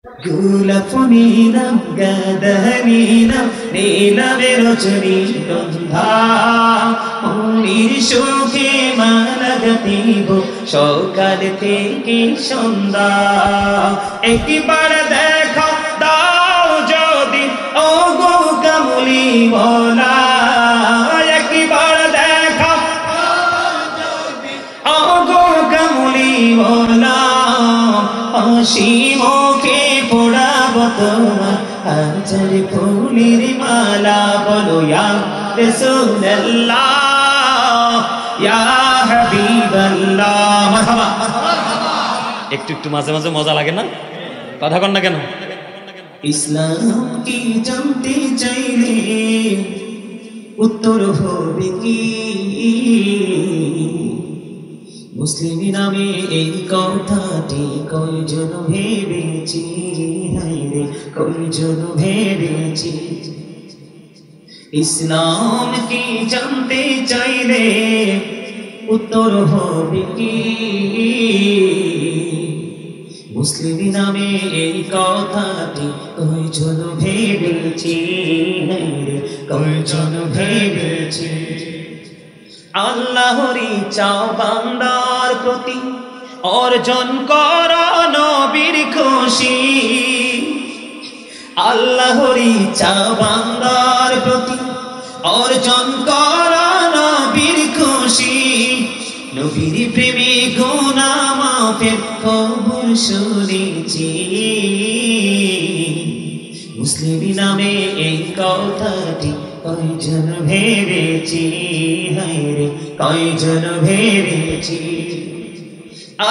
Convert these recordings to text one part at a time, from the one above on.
গোলাপ নীলাম গাঁদা নীলাম নীলামের রজনী গন্ধা মনির সুখে মালা গাঁথিব সকাল থেকে সন্ধ্যা একবার দেখা দাও যদি ও গো কামলি বলা একবার দেখা ও গো কামলি বলা হাসি মুখে পড়াবো তোমার হাজার ফুলের মালা বলো ইয়া রাসূলুল্লাহ ইয়া হাবিবাল্লাহ মারহাবা। একটু একটু মাঝে মাঝে মজা লাগে না? কথা কন না কেন? ইসলাম কি জানতে চাইলে উত্তর হবে কি মুসলিম নামে এই কথাটি কয়জন ভেবেছি হায়রে কয়জন ভেবেছি ইসলাম কি জানতে চাইলে উত্তর হবে কি মুসলিম নামে এই কথাটি কয়জন ভেবেছি হায়রে কয়জন ভেবেছি আল্লাহরই চাও বান্দার প্রতি অর্জন কর নবীর খুশি আল্লাহরই চাও বান্দার প্রতি অর্জন কর নবীর খুশি নবীর প্রেমে গুনাহ মাফের খবর শুনেছি মুসলিম নামে এই কথাটি কয়জন ভেবেছি হায়রে কয়জন ভেবেছি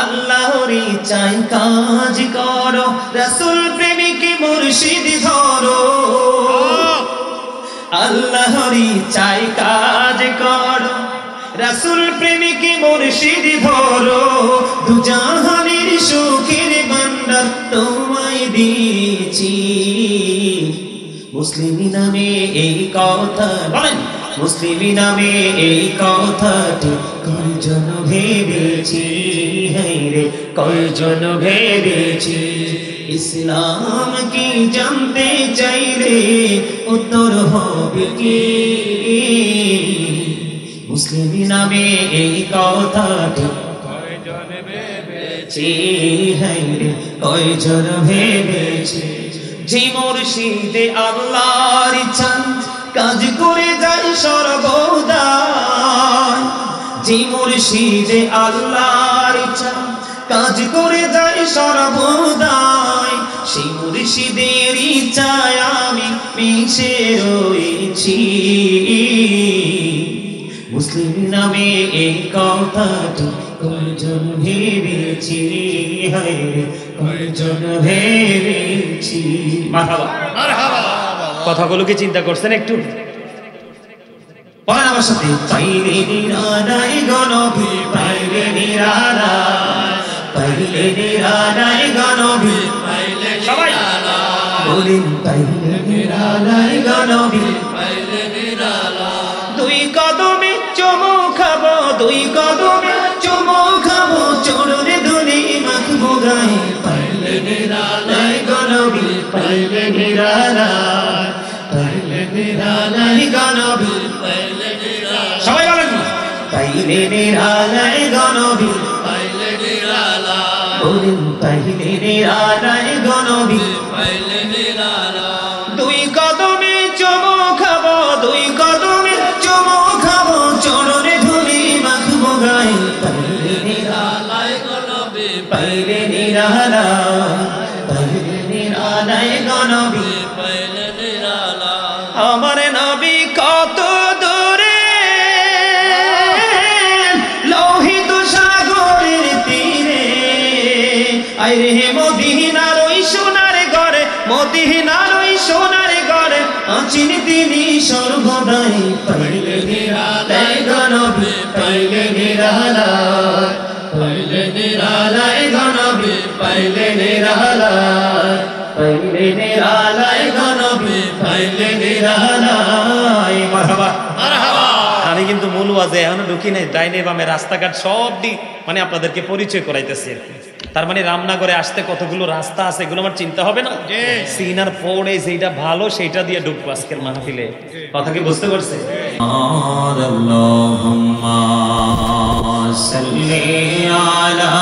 আল্লাহরই চাই কাজ করো রাসূল প্রেমিক মুর্শিদ ধরো আল্লাহরই চাই কাজ করো রাসূল প্রেমিক মুর্শিদ ধরো দুজাহানের সুখের ভান্ডার তোমায় দিয়েছি মুসলিম নামে এই কথা বলেন মুসলিম নামে এই কথাটি কয়জন ভেবেছি হায়রে কয়জন ভেবেছি ইসলাম কি জানতে চাইলে উত্তর হবে কি মুসলিম নামে এই কথাটি কয়জন ভেবেছি হায়রে কয়জন ভেবেছি যে মুর্শিদে আল্লাহর ইচ্ছা কাজ করে যায় সর্বদা যে মুর্শিদে আল্লাহর ইচ্ছা কাজ করে যায় সর্বদা সেই মুর্শিদের ইচ্ছায় আমি মিশে রয়েছি মুসলিম নামে এই কথাটি কয়জন ভেবেছি হায়রে কয়জন ভেবেছি মারহাবা মারহাবা কথাগুলো কি চিন্তা করছেন একটু বলেন আমার সাথে পাইলে নিরালায় গনবী পাইলে নিরালায় পাইলে নিরালায় গনবী পাইলে সবাই বলেন পাইলে নিরালায় গনবী পাইলে নিরালায় দুই কদমে চুমু খাবো দুই কদমে চুমু খাবো চরণে ধুলি মাখবো গায়ে পাইলে নিরালায় গনবী পাইলে নিরালায় পাইলে নিরালায় গনবী পাইলে নিরালায় সবাই বলেন পাইলে নিরালায় গনবী পাইলে নিরালায় বলেন পাইলে নিরালায় গনবী পাইলে নিরালায় দুই কদমে চুমু খাবো দুই কদমে চুমু খাবো চরণে ধুলি মাখবো গায়ে পাইলে নিরালায় গনবী পাইলে নিরালায় পাইলে নিরালায় গনবী পাইলে নিরালায় আমার নবী কত দূরে লোহিত সাগরের তীরে আইরে মদিনার ওই সোনার ঘরে মদিনার ওই সোনার ঘরে আছেন তিনি সর্বদাই পাইলে নিরালায় গনবী পাইলে নিরালায় পাইলে নিরালায় গনবী পাইলে নিরালায় পাইলে নিরালায় গনবী পাইলে নিরালায় মারহাবা মারহাবা আমি কিন্তু মূল ওয়াজে এখনো ঢুকি নাই, ডাইনে বামে রাস্তাঘাট সব দিক মানে আপনাদেরকে পরিচয় করাইতেছি আর কি। তার মানে রামনগরে আসতে কতগুলো রাস্তা আছে এগুলো আমার চিন্তা হবে না। সিনার পরে যেটা ভালো সেইটা দিয়ে ঢুকবো আজকের মাহফিলে। কথা কি বুঝতে পারছে? আল্লাহুম্মা সাল্লি আলা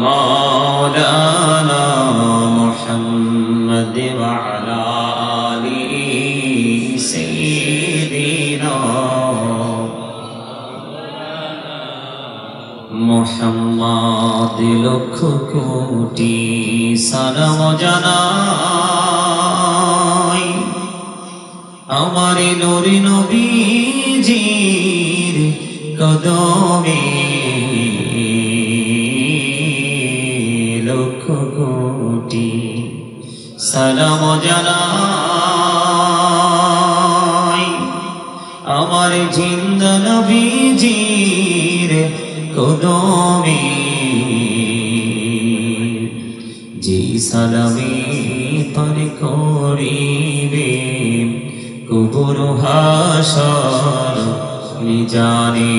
মাওলানা মুহাম্মদ ওয়া আলা আলি সাইয়্যিদিনা মুহাম্মদ লক্ষ কোটি সালাম জানাই আমার নূরে নবীজির কদমে লক্ষ কোটি সালাম জানাই আমার জিন্দা নবীজির কদমে যে সালামে পার করিবে কবর হাসর নিজানে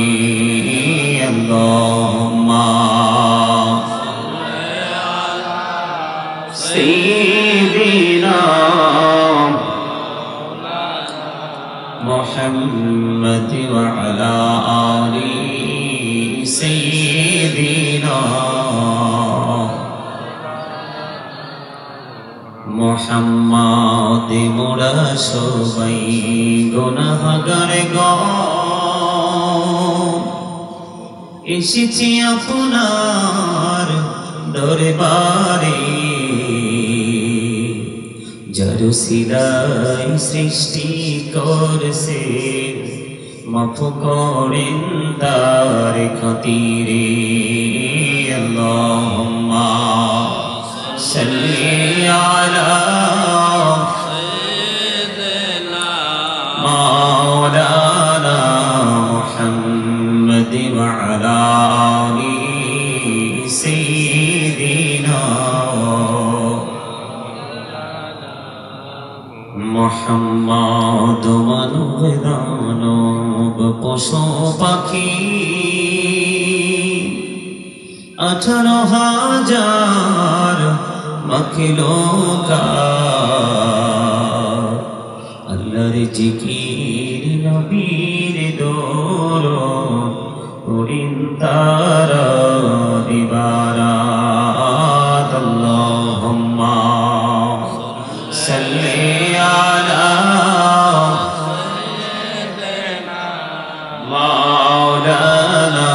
আল্লাহুম্মা সাইয়্যিদিনা মুহাম্মদ ওয়া আলা আলি সাইয়্যিদিনা মুহাম্মদ মোরা সবাই গুনাহগার গো এসেছি আপনার দরবারে যার সিলাই সৃষ্টি করছে মাফ করেন তার খাতিরে আল্লাহুম্মা সাল্লি আলা সাইয়্যিদিনা মাওলানা মুহাম্মদ ওয়া আলা আলি সাইয়্যিদিনা মুহাম্মদ মানব দানব পশু পাখি 18,000 মাখলুকাত আল্লাহর জিকির নবীর দরুদ পড়েন তারা দিবারাত আল্লাহুম্মা সাল্লি আলা সাইয়্যিদিনা মাওলানা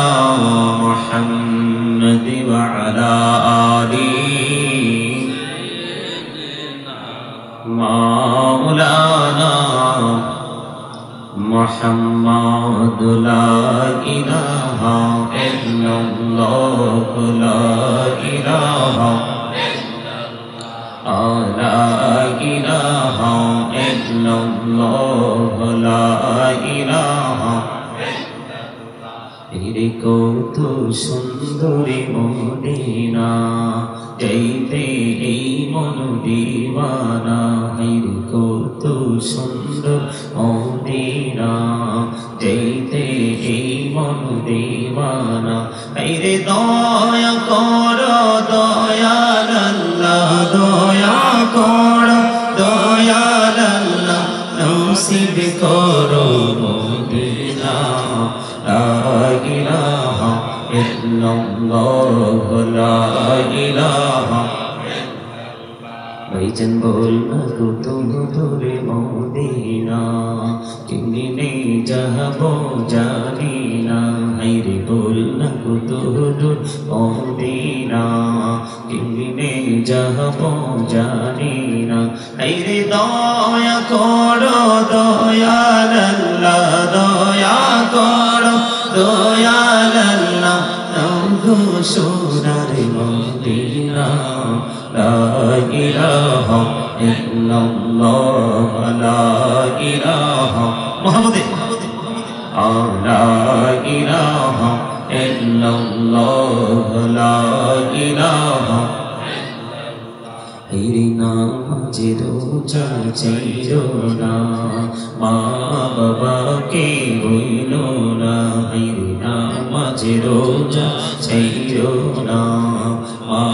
মুহাম্মদ ওয়া আলা আলি মাওলানা মুহাম্মদ লা ইলাহা ইল্লাল্লাহ লা ইলাহা লা ইলাহা ইল্লাল্লাহ লা ইলাহা এরে কত সুন্দরী মদিনা যাইতে এই মন দিওয়ানা এরে কত সুন্দর মদিনা যাইতে এই মন দিওয়ানা এরে দয়া করো দয়াল আল্লাহ দয়া করো দয়াল আল্লাহ নসিব করো মদিনা লা ইলাহা ইল্লাল্লাহ লা ইলাহা ভাইজান বল না তুমি দূরে মদিনা কেমনে যাবো জানি না হায়রে বল না দূর মদিনা কেমনে যাবো জানি না হায়রে দয়া করো দয়াল আল্লাহ দয়া করো দয়াল আল্লাহ নগো সোনার মদিনা লা ইলাহা ইল্লাল্লাহ লা ইলাহা মুহাম্মদ লা ইলাহা ইল্লাল্লাহ লা ইলাহা ইল্লাল্লাহ নামাজে রোজা চাইরো না, মা বাবাকে ভুলো না, হাইরে নামাজে রোজা চাইরো না, মা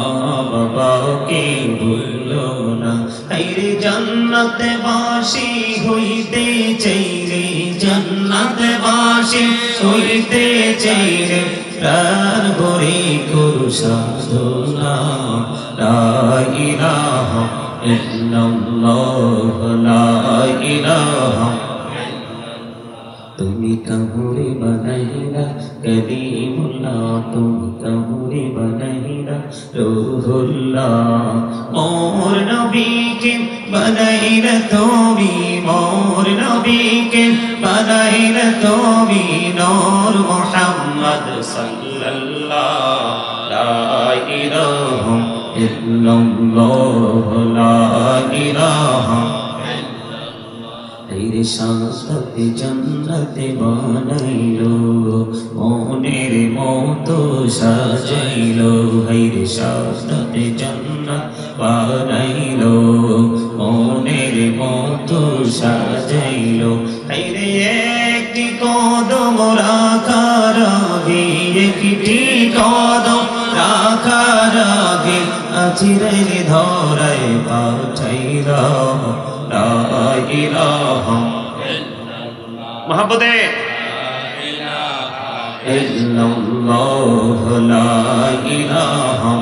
বাবাকে ভুলো না। হাইরে জান্নাতে বাসী হইতে চাইলে, জান্নাতে বাসী হইতে চাইলে প্রাণ ভরে করু সাধনা, লা ইলাহা ইল্লাল্লাহ, লা ইলাহা। তুমি কামড়ে বানাইলা কলিমুল্লাহ, তুমি কামড়ে বানাইলা রূহুল্লাহ, মোর নবীকে বানাইলা তুমি, মোর নবীকে বানাইলা তুমি, নূর মুহাম্মদ সাল্লাল্লাহ, লা ইলাহা ইল্লাল্লাহ, লা ইলাহা। হাইরে শান্তি জান্নাতে বানাইলো, মনের মতো সাজাইলো, হাইরে শান্তি জান্নাত বানাইলো, মনের মতো সাজাইলো। হাইরে একটি কদম রাখার আগে, একটি কদম রাখার আগে আছিরের ধরায় পাঠাইলা, লা ইলাহা মহাব্বতে ইল্লাল্লাহ, লা ইলাহা,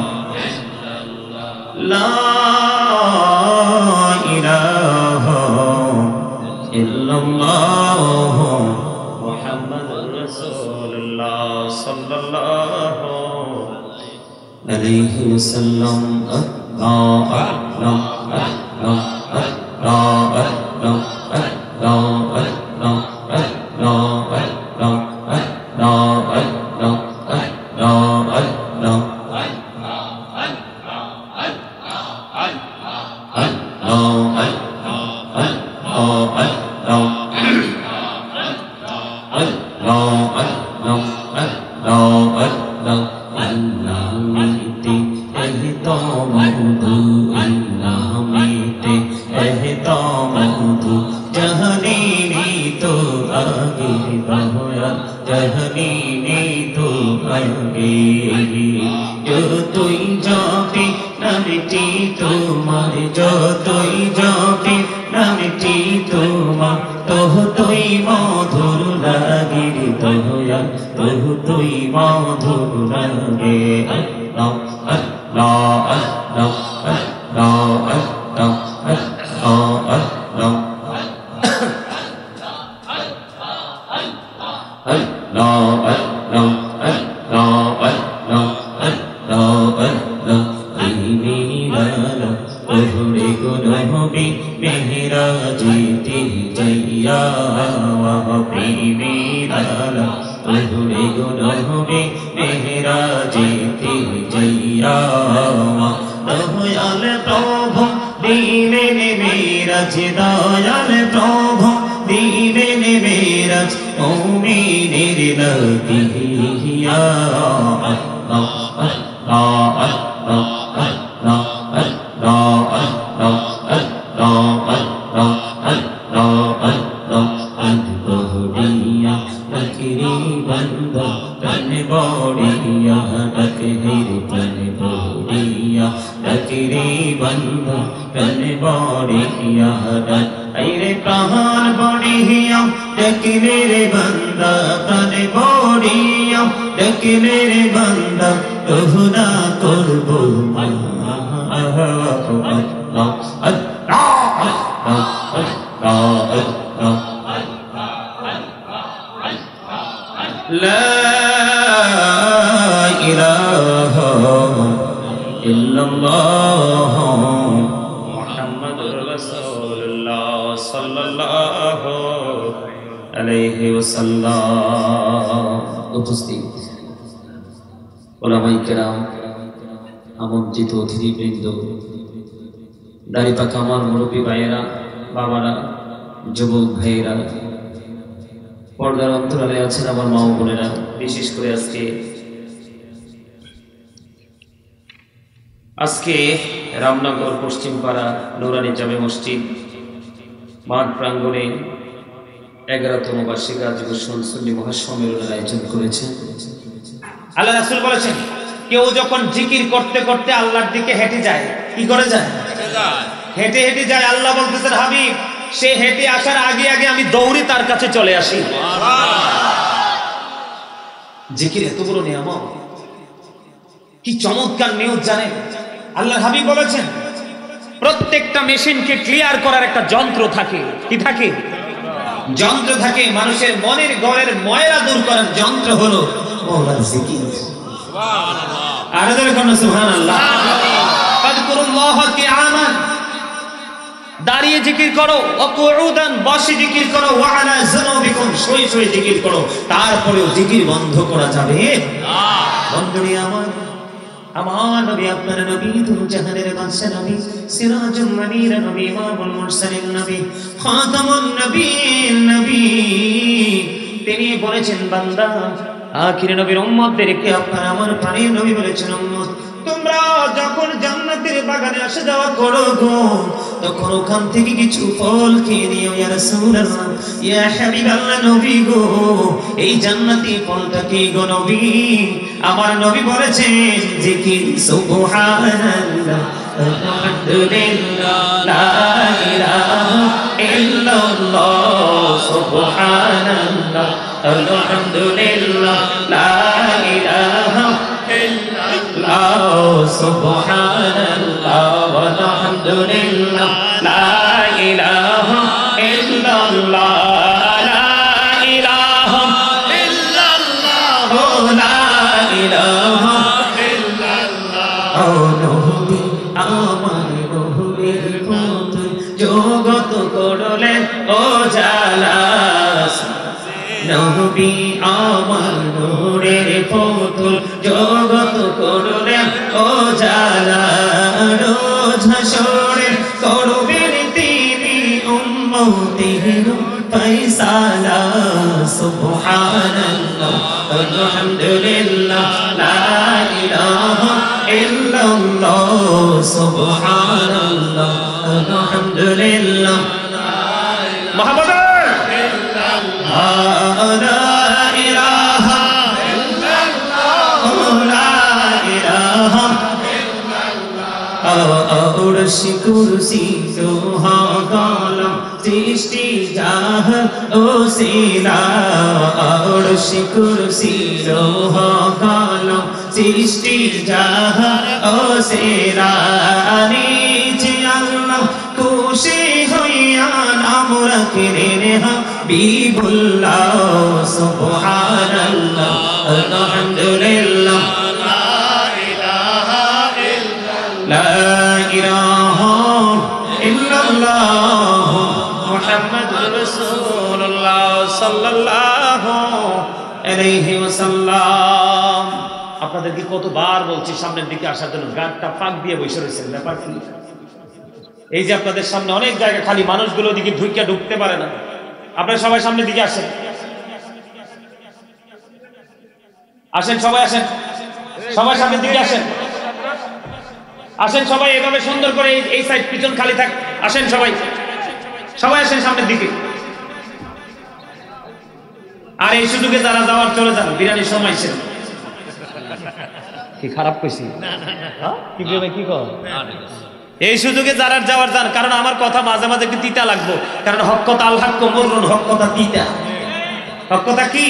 লা ইলাহা ইল্লাল্লাহ, মুহাম্মাদুর রাসূলুল্লাহ সাল্লাল্লাহু আলাইহি ওয়াসাল্লাম। আল্লাহ আল্লাহ আল্লাহ যতই জপি নামটি তোমার, যতই জপি নামটি তোমার, ততই মধুর লাগে দয়া, ততই মধুর লাগে। আল্লাহ আল্লাহ আল্লাহ আল্লাহ আল্লাহ আল্লাহ আল্লাহ মেহরাজিতে যাইয়া প্রেমেরালা, ওরে গুনহবে মেহরাজিতে যাইয়া, দয়াল প্রভু দিলেন মেরাজ, দয়াল প্রভু দিলেন মেরাজ, মুমিনের লাগিয়া। আল্লাহ আল্লাহ আল্লাহ আল্লাহ আল্লাহ আল্লাহ আল্লাহ আল্লাহ আল্লাহ বড়িয়া লকিরি বন্ধ প্রাণ বড়িয়া, ডাকে হেরে প্রাণ বড়িয়া লকিরি বন্ধ প্রাণ বড়িয়া, ডাকে প্রাণ বড়িয়া ডাকিলে রে বন্দা, প্রাণ বড়িয়া ডাকিলে রে বন্দা, রহুনা করবো لا إله إلا الله محمد رسول الله صلى الله عليه وسلم। উপস্থিত ওলামায়ে কেরাম, আমন্ত্রিত অতিথিবৃন্দ, দাড়ি পাকা আমার মুরব্বী ভাইয়েরা, বাবারা, যুবক ভাইয়েরা, পর্দার অন্তরালে আছেন আমার মা ও বোনেরা, বিশেষ করে আজকে আজকে রামনগর পশ্চিমপাড়া নুরানি জামে মসজিদ মাঠ প্রাঙ্গণে 11তম বার্ষিক আজীব সুন্নি মহাসম্মেলনের আয়োজন করেছেন। আল্লাহ রাসূল বলেছেন, কেউ যখন জিকির করতে করতে আল্লাহর দিকে হেঁটে যায়, কি করে যায়? হেঁটে হেঁটে যায়। আল্লাহ বলতেছেন, হাবিব সে হেঁটে আসার আগে আগে আমি দৌড়ে তার কাছে চলে আসি। জিকির এত বড় নিয়ামত, কি চমৎকার নিউজ জানেন? আল্লাহর হাবিব বলেছেন, প্রত্যেকটা মেশিনকে ক্লিয়ার করার একটা যন্ত্র থাকে। কি থাকে? যন্ত্র থাকে। মানুষের মনের ঘরের ময়লা দূর করার যন্ত্র হলো আল্লাহর জিকির। সুবহানাল্লাহ। আর জোরে বলুন সুবহানাল্লাহ। ফাযকুরুল্লাহ কিয়ামান, দাঁড়িয়ে জিকির করো, ওয়াকুউদান, বসে জিকির করো, ওয়া আলা যুনুবিকুম, শুয়ে শুয়ে জিকির করো। তারপরেও জিকির বন্ধ করা যাবে না। বন্ধুরে আমার নবী, আপনার নবী, তুম জাহানের বাদশা নবী, সিরাজুল মুনীর নবী, ইমামুল মুরসালিন নবী, খাতামুন নবীন নবী, তিনি বলেছেন, বান্দা আখির নবীর উম্মতদেরকে আপনার আমার প্রাণের নবী বলেছেন, উম্মত তোমরা যখন জান্নাতের বাগানে আসা যাওয়া করো গো, তখন ওখান থেকে কিছু ফল খেয়ে নিও। ইয়া রাসূলুল্লাহ, ইয়া হাবিবাল্লাহ, নবী গো, এই জান্নাতি ফলটা কি গো নবী? আমার নবী বলেছেন, জিকির। সুবহানাল্লাহ, আলহামদুলিল্লাহ, লা ইলাহা ইল্লাল্লাহ, সুবহানাল্লাহ, আলহামদুলিল্লাহ, লা ইলাহা ইল্লাল্লাহ, সুবহানাল্লাহ, আলহামদুলিল্লাহ, লা ইলাহা ইল্লাল্লাহ, লা ইলাহা ইল্লাল্লাহ, লা ইলাহা ইল্লাল্লাহ। ও নবী, আমার নবীর পুত্র, জগত করলেন ও জালা। নবী আমার নূরের পুতুল, জগত করলেন ও জালা। রোজ হাসরে করবেন তিনি উম্মতের ফয়সালা। সুবহানাল্লাহ, আলহামদুলিল্লাহ, লা ইলাহা ইল্লাল্লাহ, সুবহানাল্লাহ, আলহামদুলিল্লাহ, মুহাম্মাদুর আরশি কুরসি লোহা কলম সৃষ্টি যাহা ওসিলা। আরশি কুরসি লোহা কলম সৃষ্টি যাহা ওসিলা। নিচে আল্লাহ খুশি হইয়া নাম রাখলেন হাবিবুল্লাহ। সুবহানাল্লাহ, আলহামদুলিল্লাহ, লা ইলাহা ইল্লাল্লাহ, মুহাম্মাদুর রাসূলুল্লাহ সাল্লাল্লাহু আলাইহি ওয়াসাল্লাম। আপনাদেরকে কতবার বলছি সামনের দিকে আসার জন্য, গানটা ফাঁক দিয়ে বসে রয়েছেন। ব্যাপার কি? এই যে আপনাদের সামনে অনেক জায়গা খালি, মানুষগুলো ওদিকে ঢুকতে পারে না। আপনারা সবাই সামনের দিকে আসেন, আসেন, সবাই আসেন, সবাই সামনের দিকে আসেন, আসেন সবাই এভাবে সুন্দর করে। এই সাইড পিছন খালি থাক, আসেন সবাই, সবাই আসেন সামনের দিকে। আর এই সুযোগে যারা যাওয়ার চলে যান, বিরানির সময় ছিল। কি খারাপ কইছি? কি ভাই, কি কর? এই সুযোগে যারা যাওয়ার যান, কারণ আমার কথা মাঝে মাঝে একটু তিতা লাগবো, কারণ হক কথা আল হক মুররুন, হক কথা তিতা। হক কথা কি?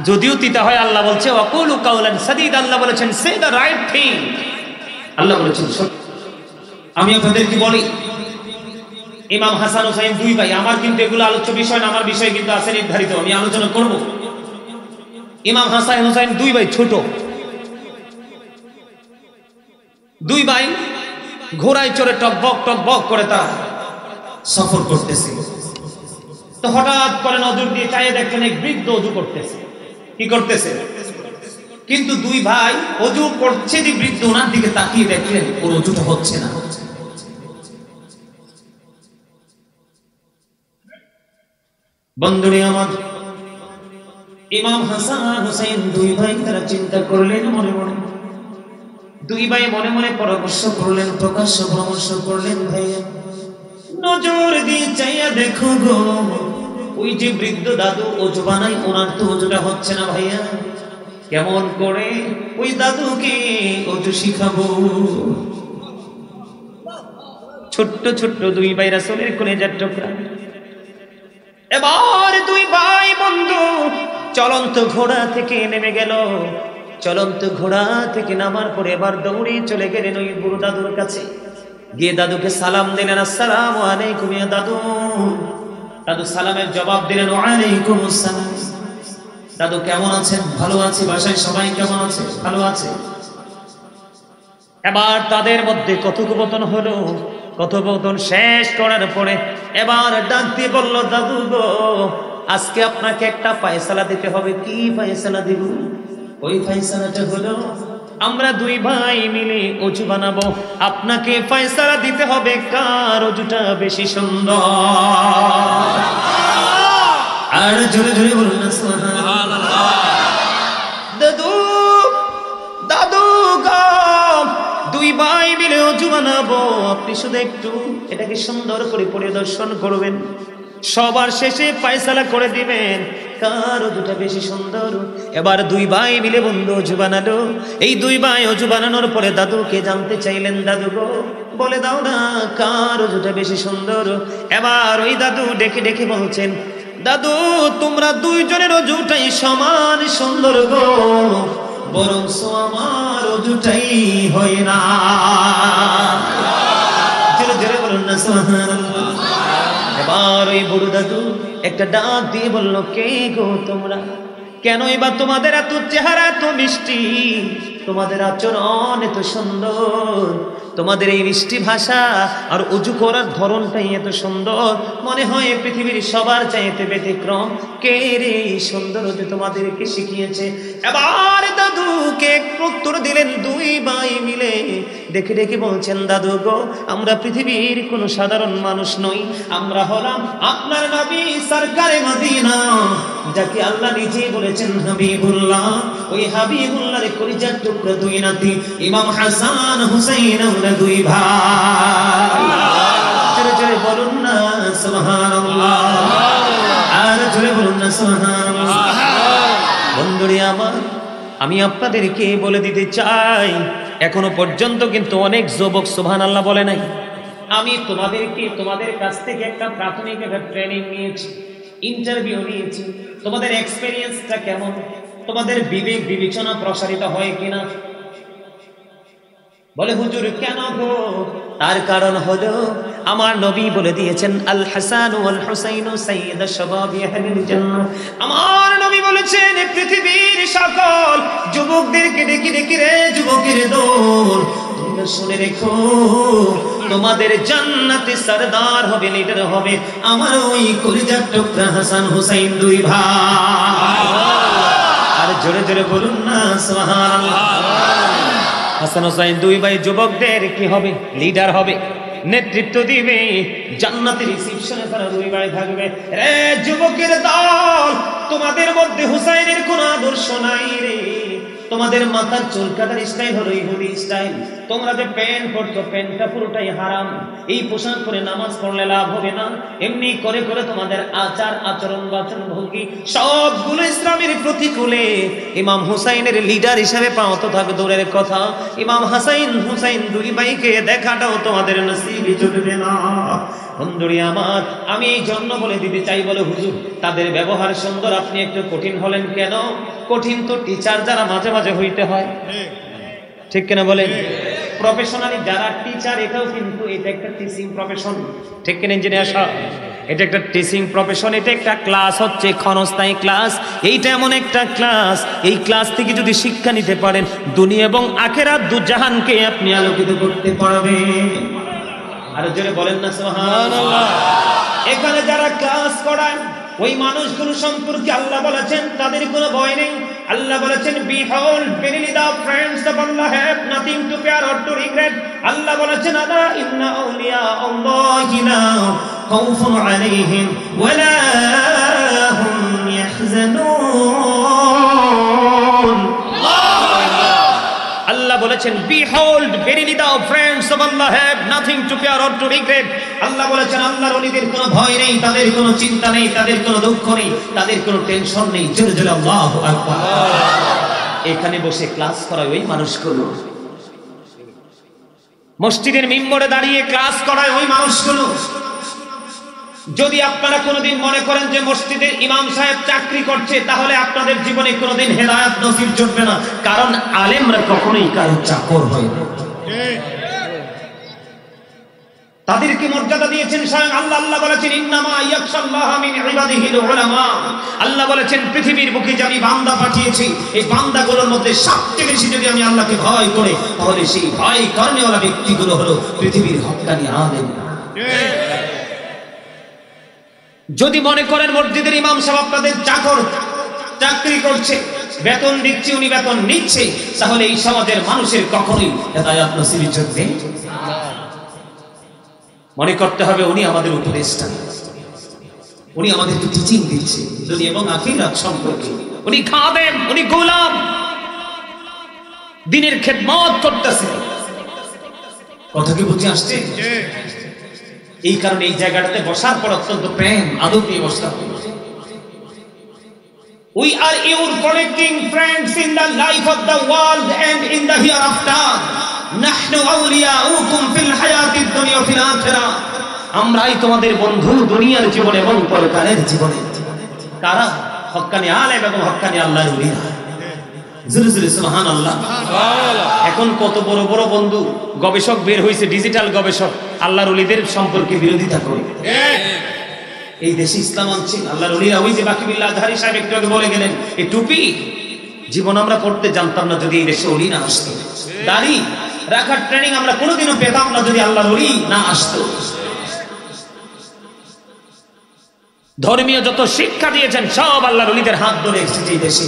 যদিও তিতা হয়, আল্লাহ বলছে ওয়াকুলু কাওলান সাদীদ, আল্লাহ বলেছেন সে দ্য রাইট থিং। আল্লাহ বলেছেন আমি আপনাদেরকে বলি, ইমাম হাসান হুসাইন দুই ভাই, আমার কিন্তু এগুলো আলোচ্য বিষয় না, আমার বিষয় কিন্তু আছে নির্ধারিত, আমি আলোচনা করব। ইমাম হাসান হুসাইন দুই ভাই, ছোট দুই ভাই, ঘোড়ায় চড়ে টকবক টকবক করে তারা সফর করতেছে। তো হঠাৎ করে নজর দিয়ে চাইয়ে দেখলেন এক বৃদ্ধ ওযু করতেছে। কি করতেছে? কিন্তু দুই ভাই ওযু করছে যে বৃদ্ধ, ওনার দিকে তাকিয়ে দেখলেন ওর ওযুটা হচ্ছে না। বন্ধুরে আমার, ইমাম হাসান হুসাইন দুই ভাই তারা চিন্তা করলেন মনে মনে, দুই ভাই মনে মনে পরামর্শ করলেন, প্রকাশ্য পরামর্শ করলেন, ভাইয়া নজর দিয়ে চাইয়া দেখো গো, ওই যে বৃদ্ধ দাদু অজু বানাই, ওনার তো অজুটা হচ্ছে না ভাইয়া, কেমন করে ওই দাদুকে অজু শিখাবো। ছোট্ট ছোট্ট দুই ভাই রাসূলের কলেজার টুকরা। এবার দুই ভাই বন্ধু চলন্ত ঘোড়া থেকে নেমে গেল। চলন্ত ঘোড়া থেকে নামার পরে এবার দৌড়ে চলে গেলেন ওই বুড়ো দাদুর কাছে, গিয়ে দাদুকে সালাম দিলেন, আসসালামু আলাইকুম ইয়া দাদু। দাদু সালামের জবাব দিলেন, ওয়ালাইকুম আসসালাম। দাদু কেমন আছেন? ভালো আছি। বাসায় সবাই কেমন আছে? ভালো আছে। এবার তাদের মধ্যে কথোপকথন হলো। কথোপকথন শেষ করার পরে এবার ডাক দিয়ে বলল, দাদু গো, আজকে আপনাকে একটা ফয়সালা দিতে হবে। কি ফয়সালা দিব? ওই ফয়সালাটা হলো আমরা দুই ভাই মিলে অজু বানাবো, আপনাকে ফয়সালা দিতে হবে কার অজুটা বেশি সুন্দর। আর জোরে জোরে বলুন না সুবহানাল্লাহ। দাদু দাদু গো, দুই ভাই মিলে অজু বানাবো, আপনি শুধু একটু এটাকে সুন্দর করে পরিদর্শন করবেন, সবার শেষে ফয়সালা করে দিবেন কার অজুটা বেশি সুন্দর। এবার দুই ভাই মিলে বন্ধু অজু বানালো। এই দুই ভাই অজু বানানোর পরে দাদুকে জানতে চাইলেন, দাদু গো বলে দাও না কার অজুটা বেশি সুন্দর। এবার ওই দাদু ডেকে ডেকে বলছেন, দাদু তোমরা দুইজনের অজুটাই সমান সুন্দর গো, বরং আমার অজুটাই হয় না। জোরে জোরে বলুন না সুবহানাল্লাহ। এবার ওই বুড়ো দাদু একটা ডাক দিয়ে বলল, কে গো তোমরা? কেন এবার তোমাদের এত চেহারা এত মিষ্টি, তোমাদের আচরণ এত সুন্দর, তোমাদের এই মিষ্টি ভাষা আর অজু করার ধরনটাই এত সুন্দর, মনে হয় পৃথিবীর সবার চাইতে ব্যতিক্রম। কে রে সুন্দর অজু তোমাদেরকে শিখিয়েছে? এবার দাদুকে উত্তর দিলেন দুই ভাই মিলে, দেখে দেখে বলছেন, দাদু গো আমরা পৃথিবীর কোনো সাধারণ মানুষ নই, আমরা হলাম আপনার নবী সরকারে মদিনা, যাকে আল্লাহ নিজেই বলেছেন হাবিবুল্লাহ। ওই হাবিবুল্লাহর কলিজার টুকরা দুই নাতি ইমাম হাসান হুসাইন, আমরা দুই ভাই। জোরে জোরে বলুন না সুবহানাল্লাহ। আর জোরে বলুন না সুবহানাল্লাহ। বন্ধুরে আমার, আমি আপনাদেরকে বলে দিতে চাই, এখনো পর্যন্ত কিন্তু অনেক যুবক সুবহানাল্লাহ বলে নাই। আমি তোমাদের কাছ থেকে একটা প্রাথমিক একটা ট্রেনিং নিয়েছি, ইন্টারভিউ নিয়েছি, তোমাদের এক্সপেরিয়েন্সটা কেমন, তোমাদের বিবেক বিবেচনা প্রসারিত হয় কিনা। বলে হুজুর কেন গো? তার কারণ হলো আমার নবী বলে দিয়েছেন, আল হাসান ওয়াল হুসাইন সাইয়্যিদু শাবাবি আহলিল জান্নাহ। আমার নবী বলেছেন পৃথিবীর সকল যুবকদেরকে ডেকে ডেকে, রে যুবকের দল, তোমরা শুনে রেখো, তোমাদের জান্নাতে সরদার হবে, লিডার হবে আমার ওই কলিজার টুকরা হাসান হুসাইন দুই ভাই। আর জোরে জোরে বলুন না সুবহানাল্লাহ। হাসান হুসাইন দুই ভাই যুবকদের কি হবে? লিডার হবে, নেতৃত্ব দিবে, জান্নাতের রিসিপশনে তারা দুই ভাই থাকবে। রে যুবকের দল, তোমাদের মধ্যে হুসাইনের কোন আদর্শ নাই রে, তোমাদের মাথার চুল কাটার স্টাইল হলো ইহুদি স্টাইল, তোমরা যে প্যান্ট পরছো প্যান্টটা পুরোটাই হারাম, এই পোশাক পরে নামাজ পড়লে লাভ হবে না, এমনি করে করে তোমাদের আচার আচরণ বাচন ভঙ্গি সবগুলো ইসলামের প্রতিকূলে। ইমাম হুসাইনের লিডার হিসেবে পাওয়া তো থাকবে দূরের কথা, ইমাম হুসাইন দুই ভাইকে দেখাটাও তোমাদের নসিবে জুটবে না। বন্ধুরি আমার, আমি এই জন্য বলে দিতে চাই, বলে হুজুর তাদের ব্যবহার সুন্দর, আপনি একটু কঠিন হলেন কেন? কঠিন তো টিচার যারা মাঝে মাঝে হইতে হয়, ঠিক কিনা বলেন? প্রফেশনালি যারা টিচার, এটাও কিন্তু এটা একটা টিচিং প্রফেশন, ঠিক কিনা ইঞ্জিনিয়ার সাহেব? এটা একটা টিচিং প্রফেশন, এটা একটা ক্লাস হচ্ছে ক্ষণস্থায়ী ক্লাস। এইটা এমন একটা ক্লাস, এই ক্লাস থেকে যদি শিক্ষা নিতে পারেন, দুনিয়া এবং আখিরাত দুজাহানকে আপনি আলোকিত করতে পারবেন। আর জোরে বলেন না সুবহানাল্লাহ। এখানে যারা ক্লাস করায় ওই মানুষগুলো সম্পর্কে আল্লাহ বলেছেন তাদের কোনো ভয় নেই। আল্লাহ বলেছেন behold verily the friends of Allah have nothing to fear or to regret। আল্লাহ বলেছেন আলা ইন্না আউলিয়া আল্লাহি লা খাউফুন আলাইহিম ওয়া লা হুম ইয়াহজানুন। বলেছেন behold verily the friends of Allah have nothing to fear or to regret। আল্লাহ বলেছেন আল্লাহর ওলিদের কোনো ভয় নেই, তাদের কোনো চিন্তা নেই, তাদের কোনো দুঃখ নেই, তাদের কোনো টেনশন নেই। জোরে জোরে আল্লাহু আকবার। এখানে বসে ক্লাস করায় ওই মানুষগুলো, মসজিদের মিম্বরে দাঁড়িয়ে ক্লাস করায় ওই মানুষগুলো। যদি আপনারা কোনোদিন মনে করেন যে মসজিদের ইমাম সাহেব চাকরি করছে, তাহলে আপনাদের জীবনে কোনোদিন হেদায়েত নসিব জুটবে না, কারণ আলেমরা কখনোই কারো চাকর হয় না। তাদেরকে মর্যাদা দিয়েছেন স্বয়ং আল্লাহ। আল্লাহ বলেছেন ইন্নামা ইয়াখশাল্লাহা মিন ইবাদিহিল উলামা। আল্লাহ বলেছেন পৃথিবীর বুকে যে আমি বান্দা পাঠিয়েছি, এই বান্দাগুলোর মধ্যে সবচেয়ে বেশি যদি আমি আল্লাহকে ভয় করে, তাহলে সেই ভয় কর্মওয়ালা ব্যক্তিগুলো হলো পৃথিবীর হক্কানি আলেম। যদি মনে করেন মসজিদের ইমাম সাহেব আপনাদের চাকর, চাকরি করছে, বেতন দিচ্ছে, উনি বেতন নিচ্ছে, তাহলে এই সমাজের মানুষের কখনোই হেদায়েত নসিব জুটবে না। মনে করতে হবে উনি আমাদের উপদেষ্টা, উনি আমাদেরকে টিচিং দিচ্ছে দুনিয়া এবং আখিরাত সম্পর্কে। উনি খাদেম, উনি গোলাম, দ্বীনের খেদমত করতেছে। কথা কি বুঝে আসছে? এই কারণে এই জায়গাটাতে বসার পর অত্যন্ত প্রেম আদব নিয়ে বসতে হবে। We are your connecting friends in the life of the world and in the hereafter. نحن أولياؤكم في الحياة الدنيا وفي الآخرة. আমরাই তোমাদের বন্ধু দুনিয়ার জীবনে এবং পরকালের জীবনে। কারা? হক্কানি আলেম এবং হক্কানি আল্লাহর ওলি। জোরে জোরে সুবহানাল্লাহ। এখন কত বড় বড় বন্ধু গবেষক বের হয়েছে, ডিজিটাল গবেষক, আল্লাহর ওলিদের সম্পর্কে বিরোধিতা করে। এই দেশে ইসলাম আনছে আল্লাহর ওলিরা। ওই যে বাকি বিল্লাহ আজহারি সাহেব একটু আগে বলে গেলেন, এই টুপি জীবন আমরা পড়তে জানতাম না যদি এই দেশে ওলি না আসতো। দাড়ি রাখার ট্রেনিং আমরা কোনোদিনও পেতাম না যদি আল্লাহর ওলি না আসতো। ধর্মীয় যত শিক্ষা দিয়েছেন সব আল্লাহর ওলিদের হাত ধরে এসেছে এই দেশে।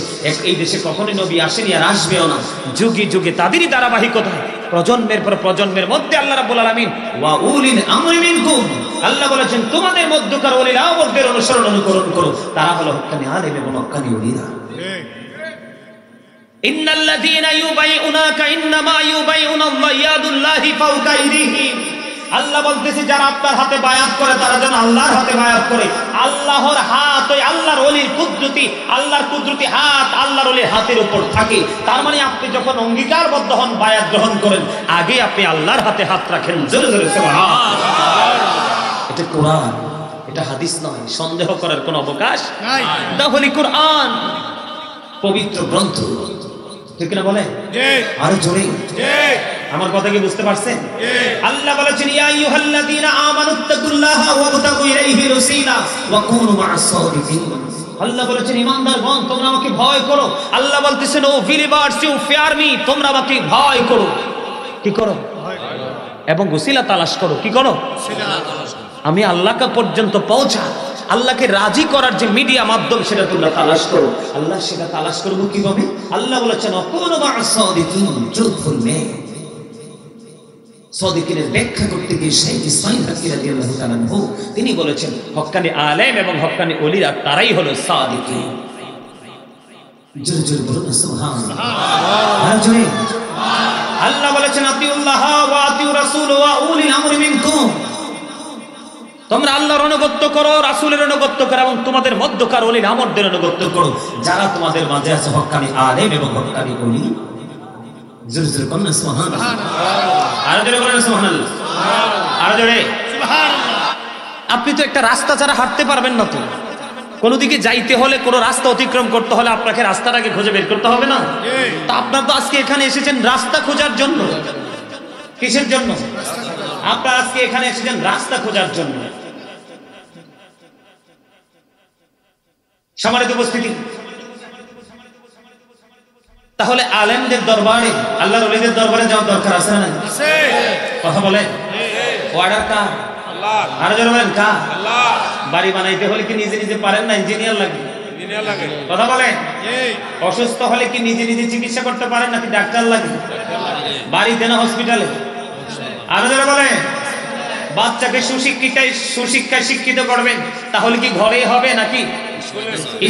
এই দেশে কখনোই নবী আসেনি আর আসবেও না। যুগে যুগে তাদেরই ধারাবাহিকতা, প্রজন্মের পর প্রজন্মের মধ্যে আল্লাহ রাব্বুল আলামিন ওয়া উলিল আমরি মিনকুম, আল্লাহ বলেছেন তোমাদের মধ্যকার ওলিরা ওদের অনুসরণ অনুকরণ করো, তারা হলো হক্কানি আলেম এবং হক্কানি ওলিরা। ইন্নাল্লাযীনা ইউবাইউনাকা ইন্নামা ইউবাইউনাল্লাহু ইয়াদুল্লাহি ফাওকা আইদিহিম। আল্লাহ বলতেছে যারা আপনার হাতে বায়াত করে তারা যেন আল্লাহর হাতে বায়াত করে। আল্লাহর হাত ওই আল্লাহর ওলির কুদরতি, আল্লাহর কুদরতি হাত আল্লাহর ওলির হাতের উপর থাকে। তার মানে আপনি যখন অঙ্গীকারবদ্ধ হন, বায়াত গ্রহণ করেন, আগে আপনি আল্লাহর হাতে হাত রাখেন। জোরে জোরে সুবহানাল্লাহ। এটা কোরআন, এটা হাদিস নয়, সন্দেহ করার কোনো অবকাশ নাই। তাহলে কোরআন পবিত্র গ্রন্থ, ঠিক না বলে? আরো জোরে আমার কথা কি বুঝতে পারছেন? আল্লাহ বলেছেন ইয়া আইয়ুহাল্লাযীনা আমানুত্তাকুল্লাহা ওয়াবতাগু ইলাইহি ওয়াসিলা ওয়া কুনু মা'আস সাদিকিন। আল্লাহ বলেছেন ঈমানদারগণ তোমরা আমাকে ভয় করো। আল্লাহ বলতেছেন O believers you fear me, তোমরা আমাকে ভয় করো। কি করো? এবং ওসিলা তালাশ করো। কি করো? আমি আল্লাহকে পর্যন্ত পৌঁছা, আল্লাহকে রাজি করার যে মিডিয়া মাধ্যম সেটা তোমরা তালাশ করো। আল্লাহ সেটা তালাশ করবো কিভাবে? আল্লাহ বলেছেন অকুনু মা'আস সাদিকিন, ট্রুথফুল ম্যান। সাদিকিনের ব্যাখ্যা করতে গিয়ে শাইখ ইসমাঈল হাকি রাদিয়াল্লাহু তাআলা আনহু তিনি বলেছেন হক্কানি আলেম এবং হক্কানি ওলিরা তারাই হলো সাদিকিন। জোরে জোরে বলুন সুবহানাল্লাহ। আর জোরে আল্লাহ বলেছেন আতিউল্লাহ ওয়া আতিউ রাসূল ওয়া উলিল আমরি মিনকুম। তোমরা আল্লাহর অনুগত্য করো, রাসূলের অনুগত্য করো এবং তোমাদের মধ্যকার ওলির আমরদের অনুগত্য করো, যারা তোমাদের মাঝে আছে হক্কানি আলেম এবং হক্কানি ওলি। জোরে জোরে বলুন সুবহানাল্লাহ। আর জোরে বলুন সুবহানাল্লাহ। আর জোরে সুবহানাল্লাহ। আপনি তো একটা রাস্তা ছাড়া হাঁটতে পারবেন না। তো কোনো দিকে যাইতে হলে, কোনো রাস্তা অতিক্রম করতে হলে আপনাকে রাস্তাটাকে খুঁজে বের করতে হবে না? তা আপনার তো আজকে এখানে এসেছেন রাস্তা খোঁজার জন্য। কিসের জন্য? আপনারা আজকে এখানে এসেছেন রাস্তা খোঁজার জন্য। সম্মানিত উপস্থিতি, তাহলে আলেমদের দরবারে, আল্লাহর ওলিদের দরবারে যাওয়ার দরকার আছে না? কথা বলে অর্ডার কার? আল্লাহ। আর যারা বলেন কার? আল্লাহ। বাড়ি বানাইতে হলে কি নিজে নিজে পারেন না? ইঞ্জিনিয়ার লাগে। কথা বলে অসুস্থ হলে কি নিজে নিজে চিকিৎসা করতে পারেন নাকি ডাক্তার লাগে? বাড়িতে না হসপিটালে? আর যারা বলে বাচ্চাকে সুশিক্ষায় শিক্ষিত করবেন, তাহলে কি ঘরেই হবে নাকি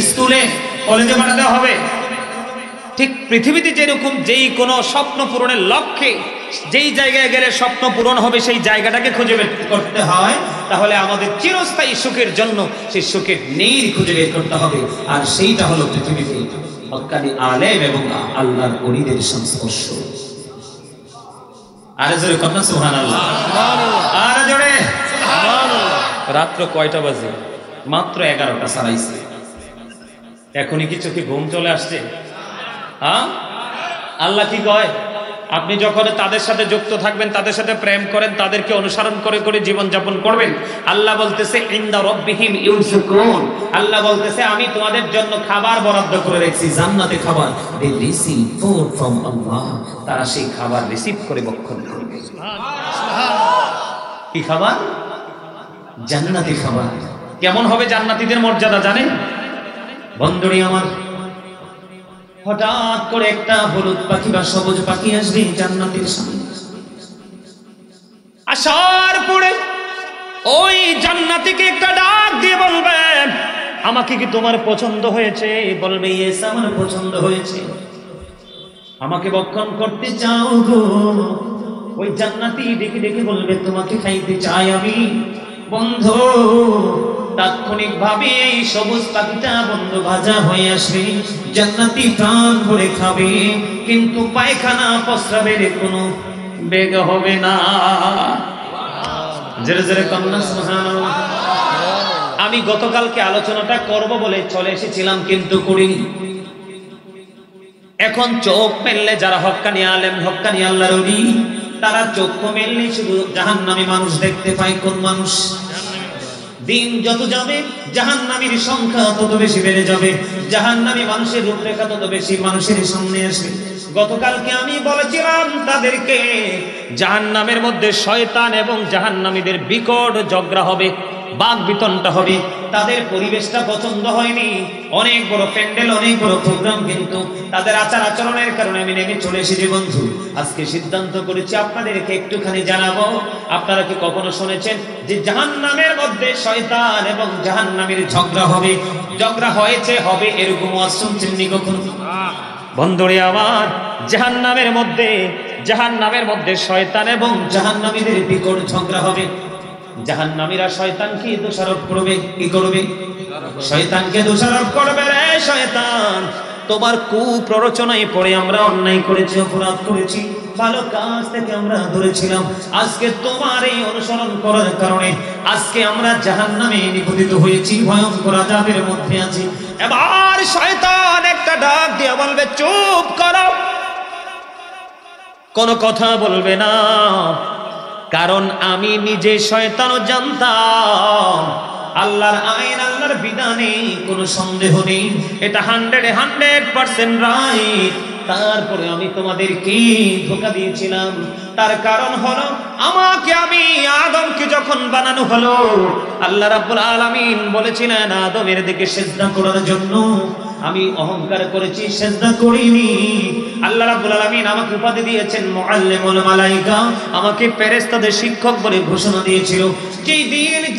স্কুলে কলেজে পাঠাতে হবে? ঠিক পৃথিবীতে যেরকম যেই কোনো স্বপ্ন পূরণের লক্ষ্যে যেই জায়গায় গেলে স্বপ্ন পূরণ হবে সেই জায়গাটাকে খুঁজে বের করতে হয়, তাহলে আমাদের চিরস্থায়ী সুখের জন্য সেই সুখের নীড় খুঁজে বের করতে হবে। আর সেইটা হলো পৃথিবীতে হক্কানি আলেম এবং আল্লাহর ওলিদের সংস্পর্শ। আরে জোরে কন্যা সুবহানাল্লাহ, আরে জোরে সুবহানাল্লাহ। রাত্র কয়টা বাজে? মাত্র 11টা ছাড়াইছে। এখনই কি চোখে ঘুম চলে আসছে? হ্যাঁ, আল্লাহ কি কয়? আপনি যখন তাদের সাথে যুক্ত থাকবেন, তাদের সাথে প্রেম করেন, তাদেরকে অনুসরণ করে করে জীবন যাপন করবেন, আল্লাহ বলতেছে ইনদা রাব্বিহিম ইউরযুকুন, আল্লাহ বলতেছে আমি তোমাদের জন্য খাবার বরাদ্দ করে রেখেছি, জান্নাতে খাবার। দে রিসিভ ফুড ফ্রম আল্লাহ, তারা সেই খাবার রিসিভ করে ভক্ষণ করবে। কি খাবার? জান্নাতি খাবার। কেমন হবে জান্নাতীদের মর্যাদা জানেন বন্ধুরি আমার? হঠাৎ করে একটা হলুদ পাখি বা সবুজ পাখি আসবে জান্নাতের সামনে, আসার পরে ওই জান্নাতীকে একটা ডাক দিয়ে বলবে, আমাকে কি তোমার পছন্দ হয়েছে? বলবে ইয়েস, আমার পছন্দ হয়েছে। আমাকে ভক্ষণ করতে চাও গো? ওই জান্নাতী ডেকে ডেকে বলবে, তোমাকে খাইতে চাই আমি। বন্ধু, তাৎক্ষণিক ভাবে এই সবুজ পাখিটা বন্ধু ভাজা হয়ে আসবে, জান্নাতি প্রাণ ভরে খাবে, কিন্তু পায়খানা প্রস্রাবের কোনো বেগ হবে না। জোরে জোরে কন্যা সুবহানাল্লাহ। আমি গতকালকে আলোচনাটা করব বলে চলে এসেছিলাম, কিন্তু করিনি। এখন চোখ মেললে যারা হক্কানি আলেম, হক্কানি আল্লাহর ওলি, তারা চক্ষু মেললে শুধু জাহান্নামী মানুষ দেখতে পায়। কোন মানুষ? দিন যত যাবে জাহান্নামীর সংখ্যা তত বেশি বেড়ে যাবে, জাহান্নামী মানুষের রূপরেখা তত বেশি মানুষের সামনে আসবে। গতকালকে আমি বলেছিলাম তাদেরকে জাহান্নামের মধ্যে শয়তান এবং জাহান্নামীদের বিকট ঝগড়া হবে, বাক বিতণ্ডা হবে। তাদের পরিবেশটা পছন্দ হয়নি, অনেক বড় প্যান্ডেল, অনেক বড় প্রোগ্রাম, কিন্তু তাদের আচার আচরণের কারণে আমি নেমে চলে এসেছি। বন্ধু, আজকে সিদ্ধান্ত করেছি আপনাদেরকে একটুখানি জানাবো। আপনারা কি কখনো শুনেছেন যে জাহান্নামের মধ্যে শয়তান এবং জাহান্নামীর ঝগড়া হবে? ঝগড়া হয়েছে, হবে, এরকম ওয়াজ শুনছেন নি কখনো? বন্ধুরে আমার, জাহান্নামের মধ্যে শয়তান এবং জাহান্নামীদের বিকট ঝগড়া হবে। জাহান্নামীরা শয়তানকে দোষারোপ করবে। কি করবে? শয়তানকে দোষারোপ করবে, রে শয়তান, তোমার কুপ্ররোচনায় পড়ে আমরা অন্যায় করেছি, অপরাধ করেছি, ভালো কাজ থেকে আমরা দূরেছিলাম। আজকে তোমার এই অনুসরণ করার কারণে আজকে আমরা জাহান্নামে নিপতিত হয়েছি, ভয়ঙ্কর আযাবের মধ্যে আছি। এবার শয়তান একটা ডাক দিয়ে বলবে, চুপ করো, কোনো কথা বলবে না। কারণ আমি নিজে শয়তানও জানতাম আল্লাহর আইন, আল্লাহর বিধানে কোনো সন্দেহ নেই, এটা 100% রাইট। তারপরে আমি তোমাদেরকে ধোঁকা দিয়েছিলাম। তার কারণ হলো আমি আদমকে যখন বানানো হলো, আল্লাহ রাব্বুল আলামিন বলেছিলেন আদমের দিকে সিজদা করার জন্য। আমি অহংকার করেছি, সিজদা করিনি। আল্লাহ রাব্বুল আলামিন আমাকে উপাধি দিয়েছেন মুআল্লিমুল মালায়েকা, আমাকে ফেরেশতাদের শিক্ষক বলে ঘোষণা দিয়েছিল।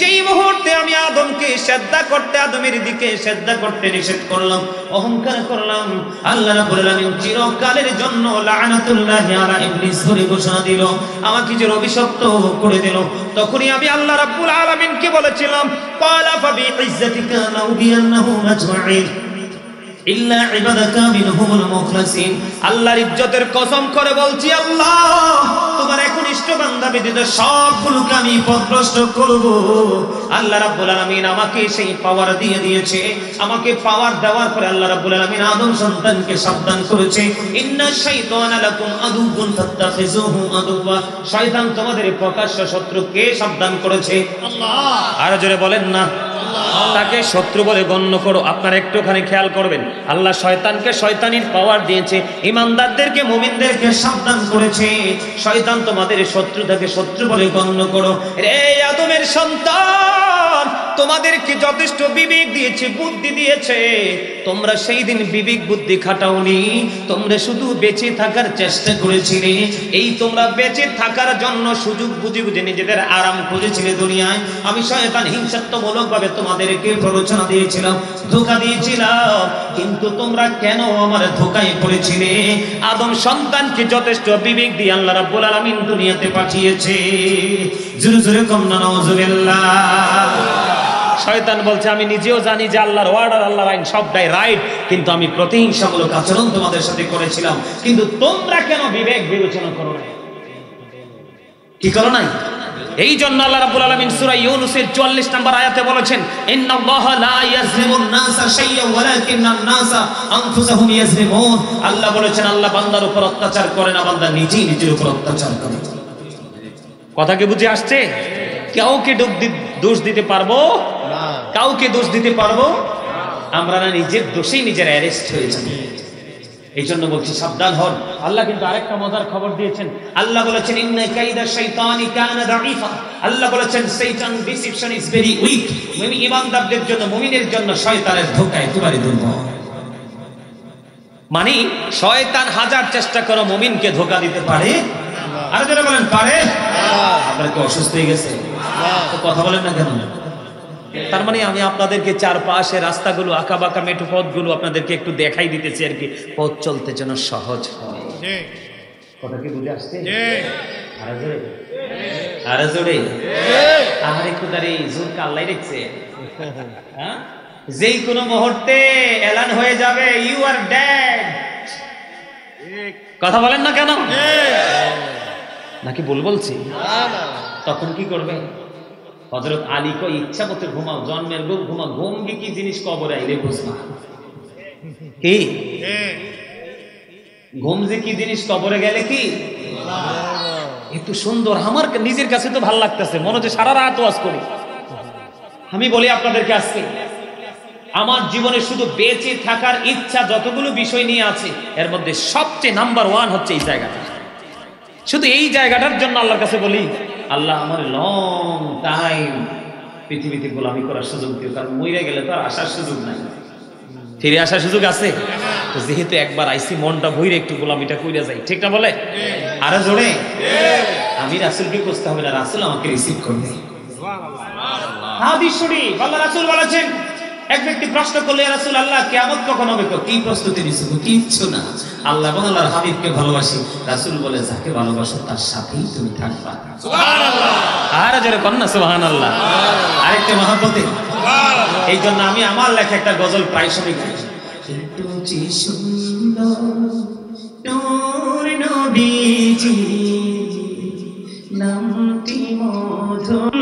যেই মুহূর্তে আমি আদমকে সিজদা করতে, আদমের দিকে সিজদা করতে নিষেধ করলাম, অহংকার করলাম, আল্লাহ রাব্বুল আলামিন চিরকালের জন্য লাআনাতুল্লাহি আলা ইবলিস বলে ঘোষণা দিল, আমাকে যে অভিশপ্ত করে দিল। তখনই আমি আল্লাহ রাব্বুল আলামিনকে বলেছিলাম, ক্বালা ফাবিইজ্জাতিকা লাউদিয়ান্নাহুম আজমাইন ইল্লা ইবাদাকা মিনহুমুল মুখলাসিন। আল্লাহর ইজ্জতের কসম করে বলছি, আল্লাহ তোমার একনিষ্ঠ বান্দা ব্যতীত সবগুলোকে আমি পথভ্রষ্ট করব। আল্লাহ রাব্বুল আলামিন আমাকে সেই পাওয়ার দিয়ে দিয়েছে। আমাকে পাওয়ার দেওয়ার পরে আল্লাহ রাব্বুল আলামিন আদম সন্তানকে সাবধান করেছে, ইন্না শাইতানা লাকুম আদুউন ফাত্তাখিযুহু আদুওয়া। শয়তান তোমাদের প্রকাশ্য শত্রু। কে সাবধান করেছে? আল্লাহ। আর জোরে বলেন না, তাকে শত্রু বলে গণ্য করো। আপনারা একটুখানি খেয়াল করবেন, আল্লাহ শয়তানকে শয়তানির পাওয়ার দিয়েছে, ইমানদারদেরকে, মুমিনদেরকে সাবধান করেছে। শয়তান তোমাদের শত্রু, তাকে শত্রু বলে গণ্য করো। রে আদমের সন্তান, তোমাদেরকে যথেষ্ট বিবেক দিয়েছে, বুদ্ধি দিয়েছে, তোমরা সেই দিন বিবেক বুদ্ধি খাটাওনি, তোমরা শুধু বেঁচে থাকার চেষ্টা করেছিলে। এই তোমরা বেঁচে থাকার জন্য সুযোগ বুঝে বুঝে নিজেদের আরাম খুঁজেছিলে দুনিয়ায়। আমি শয়তান হিংসাত্মমূলক ভাবে তোমাদেরকে প্ররোচনা দিয়েছিলাম, ধোঁকা দিয়েছিলাম, কিন্তু তোমরা কেন আমার ধোঁকায় পড়েছিলে? আদম সন্তানকে যথেষ্ট বিবেক দিয়ে আল্লাহ রাব্বুল আলামিন দুনিয়াতে পাঠিয়েছে। জোরে জোরে কন্না নাউজুবিল্লাহ। শয়তান বলছে আমি নিজেও জানি যে আল্লাহর ওয়ার্ডার, আল্লাহর আইন সবটাই রাইট, কিন্তু আমি প্রতিহিংসামূলক আচরণ তোমাদের সাথে করেছিলাম, কিন্তু তোমরা কেন বিবেক বিবেচনা করো না? কি করো নাই? এই জন্য আল্লাহ রাব্বুল আলামিন সূরা ইউনূসের 44 নম্বর আয়াতে বলেছেন, ইন্নাল্লাহা লা ইয়াজলিমুন নাসা শাইয়্যান ওয়ালাকিন্নান নাসা আনফুসাহুম ইয়াজলিমুন। আল্লাহ বলেছেন আল্লাহ বান্দার উপর অত্যাচার করে না, বান্দা নিজেই নিজের উপর অত্যাচার করে। কথা কি বুঝে আসছে? কাউকে দোষ দিতে পারবো না, কাউকে দোষ দিতে পারবো আমরা না, নিজের দোষেই নিজের অ্যারেস্ট হয়ে যাবে। এই জন্য বলছি সাবধান হন। আল্লাহ কিন্তু আরেকটা মজার খবর দিয়েছেন। আল্লাহ বলেছেন ইন্না কাইদা শাইতানি কানা দাঈফা। আল্লাহ বলেছেন শয়তান ডিসিপশন ইজ ভেরি উইক। মুমিন ইমানদারদের জন্য, মুমিনের জন্য শয়তানের ধোঁকা একেবারে দুর্বল। মানে শয়তান হাজার চেষ্টা করে মুমিনকে ধোঁকা দিতে পারে, আর যারা বলেন পারে, আপনারা কি অসুস্থ হয়ে গেছে? তো কথা বলেন না কেন? তার মানে আমি আপনাদেরকে চারপাশে রাস্তাগুলো, আঁকা বাঁকা মেঠো পথগুলো আপনাদেরকে একটু দেখাই দিতেছি আর কি, পথ চলতে যেন সহজ হয়। কথা কি বুঝে আসছে? আরে জোরে, আরে জোরে, আমার একটু দাঁড়িয়ে জোর কাল্লাই রেখেছে। হ্যাঁ, যেই কোনো মুহূর্তে এলান হয়ে যাবে ইউ আর ডেড। কথা বলেন না কেন? নাকি ভুল বলছি? তখন কি করবে? হযরত আলী কো ইচ্ছা মতো ঘুমাও, জন্মের ঘুম ঘুমাও, ঘুম কি জিনিস কবরে আইলে বুঝবা। কি ঘুম যে কি জিনিস কবরে গেলে কি একটু সুন্দর। আমার নিজের কাছে তো ভালো লাগতেছে, মনে হচ্ছে সারা রাত ওয়াজ করি। আমি বলি আপনাদেরকে আজকে আমার জীবনে শুধু বেঁচে থাকার ইচ্ছা যতগুলো বিষয় নিয়ে আছে, এর মধ্যে সবচেয়ে নাম্বার 1 হচ্ছে এই জায়গাটা। শুধু এই জায়গাটার জন্য আল্লাহর কাছে বলি, আল্লাহ আমার লং টাইম পৃথিবীতে গোলামি করার সুযোগ দিও, কারণ মরে গেলে তো আর আসার সুযোগ নাই, ফিরে আসার সুযোগ আছে। তো যেহেতু একবার আইসি, মনটা ভইরে একটু গোলামিটা কইরা যাই, ঠিক না বলে? আরে জোরে, আমি রাসূলকে খুঁজতে হবে না, রাসূল আমাকে রিসিভ করবে। হাদিস শরীফ আল্লাহ রাসূল বলেছেন, এক ব্যক্তি প্রশ্ন করলে ইয়া রাসূলুল্লাহ কিয়ামত কখন হবে? কি প্রস্তুতি নিছো? কিচ্ছু না, আল্লাহ এবং আল্লাহর হাবিবকে ভালোবাসি। রাসূল বলে যাকে ভালোবাসো তার সাথেই তুমি থাকবা। সুবহানাল্লাহ। আর যারা কন্না সুবহানাল্লাহ, আরেকটা মহব্বতে। সুবহানাল্লাহ। এই জন্য আমি আমার লেখা একটা গজল প্রায় সময় গাই, কিন্তু যে সুন্দর নূর নবীজি নামটি মধুর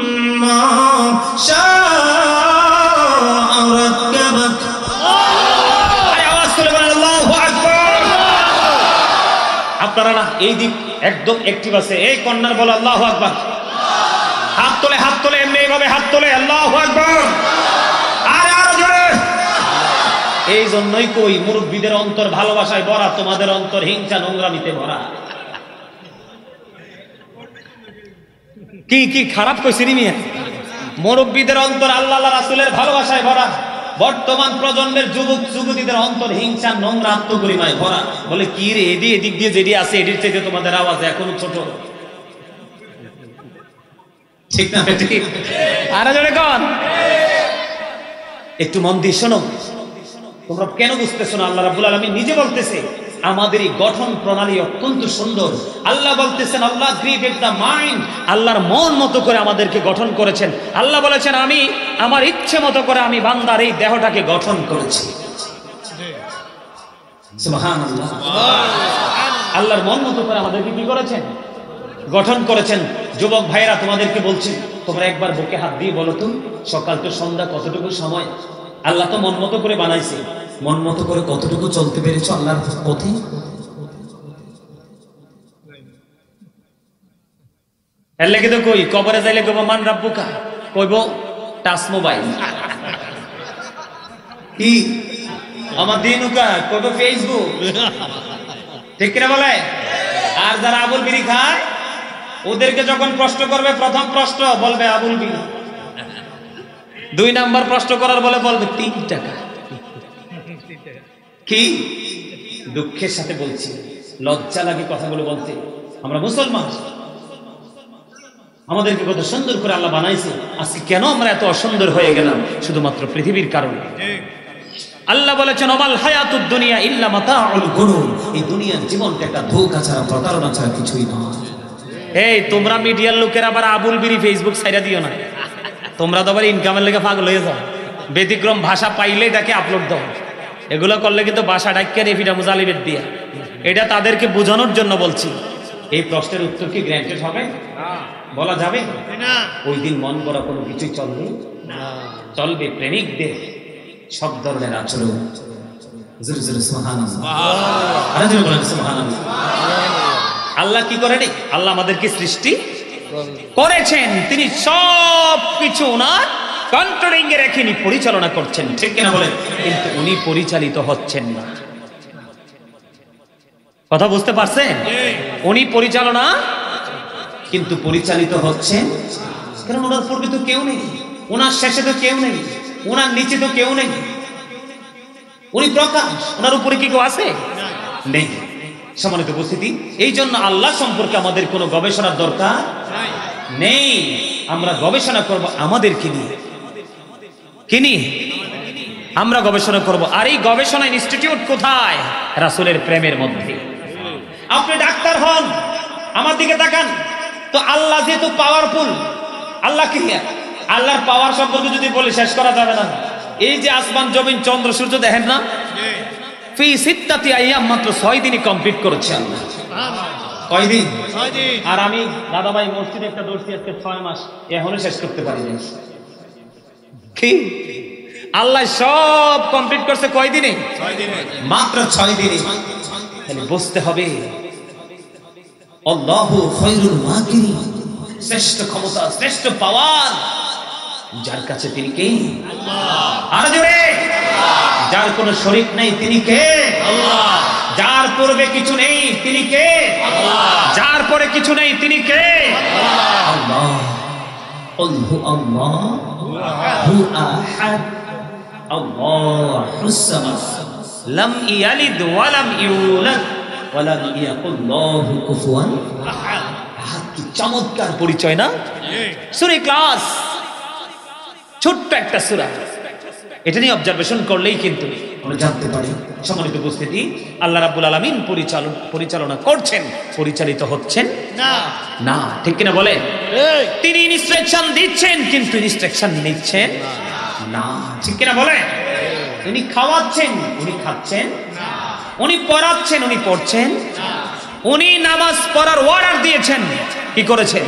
আপনারা না এই দিক একদম অ্যাক্টিভ আছে। এই কন্যার বলো আল্লাহু আকবার, হাত তোলে, হাত তোলে, এমনি এইভাবে হাত তোলে, আল্লাহু আকবার। আরে আরো জোরে। এই জন্যই কই মুরব্বীদের অন্তর ভালোবাসায় ভরা, তোমাদের অন্তর হিংসা নোংরামিতে ভরা। কি কি খারাপ কইছি নি মিয়া? মুরব্বীদের অন্তর আল্লাহ রাসূলের ভালোবাসায় ভরা, বর্তমান প্রজন্মের যুবক যুবতীদের অন্তর হিংসা নোংরা আত্মগরিমায় ভরা। বলে কি রে, এদিক দিয়ে যেটি আছে এটির চাইতে তোমাদের আওয়াজ এখনো ছোট, ঠিক না? ঠিক। আরে জোরে কোন, একটু মন দিয়ে শোনো। তোমরা কেন বুঝতেছো না? আল্লাহ রাব্বুল আলামিন নিজে বলতেছে আমাদের এই গঠন প্রণালী অত্যন্ত সুন্দর। আল্লাহ বলতেছেন আল্লাহ ক্রিয়েটেড দ্য মাইন্ড, আল্লাহর মন মতো করে আমাদেরকে গঠন করেছেন। আল্লাহ বলেছেন আমি আমার ইচ্ছে মতো করে আমি বান্দার এই দেহটাকে গঠন করেছি। সুবহানাল্লাহ। আল্লাহর মন মতো করে আমাদেরকে কি করেছেন? গঠন করেছেন। যুবক ভাইরা তোমাদেরকে বলছি, তোমরা একবার বুকে হাত দিয়ে বলো তো, সকাল তো সন্ধ্যা কতটুকু সময় আল্লাহ তো মন মতো করে বানাইছে, মন মতো করে কতটুকু চলতে পেরেছো আল্লাহর পথে? এর লাগে তো কই কবরে যাইলে কইব মান রাব্বুকা, কইব টাচ মোবাইল। কি আমার দিনুকা কইব ফেসবুক, ঠিক কিনা বলে? আর যারা আবুল বিড়ি খায় ওদেরকে যখন প্রশ্ন করবে, প্রথম প্রশ্ন বলবে আবুল বিড়ি। 2 নাম্বার প্রশ্ন করার বলবে 3 টাকা। কি দুঃখের সাথে বলছি, লজ্জা লাগে কথাগুলো বলতে। আমরা মুসলমান, আমাদেরকে কত সুন্দর করে আল্লাহ বানাইছে, আজকে কেন আমরা এত অসুন্দর হয়ে গেলাম? শুধুমাত্র পৃথিবীর কারণে। আল্লাহ বলেছেন ওমাল হায়াতুদ দুনিয়া ইল্লা মাতাউল গুরুর, এই দুনিয়ার জীবনটা একটা ধোঁকা ছাড়া, প্রতারণা ছাড়া কিছুই নয়। এই তোমরা মিডিয়ার লোকের আবার আবুল বিরি ফেসবুক ছাইরা দিও না। তোমরা তো আবার ইনকামের লেগে পাগল হয়ে যাও, ব্যতিক্রম ভাষা পাইলে এটাকে আপলোড দাও। এগুলো করলে কিন্তু বাসা ডাক্তার এফিডা মুজালিবের দিয়া। এটা তাদেরকে বোঝানোর জন্য বলছি। এই প্রশ্নের উত্তর কি গ্র্যান্টেড হবে? বলা যাবে না। ওই দিন মন করা কোনো কিছুই চলবে না। চলবে প্রেমিকদের সব ধরনের আচরণ। আল্লাহ কি করেনি? আল্লাহ আমাদেরকে সৃষ্টি করেছেন, তিনি সব কিছু ওনার কন্ট্রোলিং এ রেখেনি, পরিচালনা করছেন, ঠিক কিনা বলেন? কিন্তু উনি পরিচালিত হচ্ছেন না। কথা বুঝতে পারছেন? উনি পরিচালনা কিন্তু পরিচালিত হচ্ছেন, কারণ ওনার পূর্বে তো কেউ নেই, ওনার শেষে তো কেউ নেই, ওনার নিচে তো কেউ নেই। উনি প্রকাশ, ওনার উপরে কি কেউ আছে? নেই। সম্মানিত উপস্থিতি, এই জন্য আল্লাহ সম্পর্কে আমাদের কোনো গবেষণার দরকার নেই। আমরা গবেষণা করব আমাদেরকে নিয়ে। কি নিয়ে? আমরা গবেষণা করব। আর এই গবেষণা ইনস্টিটিউট কোথায়? রাসূলের প্রেমের মধ্যে। আপনি ডাক্তার হন, আমার দিকে তাকান তো। আল্লাহ যেহেতু পাওয়ারফুল, আল্লাহ কি, আল্লাহর পাওয়ার সম্পর্কে যদি বলে শেষ করা যাবে না। এই যে আসমান জমিন চন্দ্র সূর্য দেখেন না, ফি সিত্তাতি আইয়াম, মাত্র 6 দিনই কমপ্লিট করেছে আল্লাহ। কয়দিন? 6 দিন। আর আমি দাদা ভাই মসজিদে একটা দর্শি আজকে 6 মাস, এখনো শেষ করতে পারি না। কি আল্লাহ সব কমপ্লিট করছে কয়দিনে? 6 দিনে, মাত্র 6 দিনে। তাহলে বুঝতে হবে আল্লাহু খায়রুল মাকিরিন, শ্রেষ্ঠ ক্ষমতা, শ্রেষ্ঠ পাওয়ার যার কাছে, তিনি কে? আল্লাহ। আর জোরে, যার কোনো শরীক নেই, তিনি কে? আল্লাহ। যার পূর্বে কিছু নেই, তিনি কে? আল্লাহ। যার পরে কিছু নেই, তিনি কে? আল্লাহ। আল্লাহু আল্লাহু আহাদ আল্লাহুস সামাদ লাম ইয়ালিদ ওয়া লাম ইউলাদ ওয়া লাম ইয়াকুল লাহু কুফুয়ান আহাদ। কি চমৎকার পরিচয় না? সূরা ইখলাস, ছোট্ট একটা সূরা, এটা নিয়ে অবজারভেশন করলেই কিন্তু আমরা জানতে পারি। সম্মানিত উপস্থিতি, আল্লাহ রাব্বুল আলামিন পরিচালনা করছেন, পরিচালিত হচ্ছেন না। ঠিক কিনা বলে? তিনি ইনস্ট্রাকশন দিচ্ছেন কিন্তু ইনস্ট্রাকশন নিচ্ছেন না। ঠিক কিনা বলে? তিনি খাওয়াচ্ছেন, উনি খাচ্ছেন না। উনি পড়াচ্ছেন, উনি পড়ছেন না। উনি নামাজ পড়ার অর্ডার দিয়েছেন, কি করেছেন?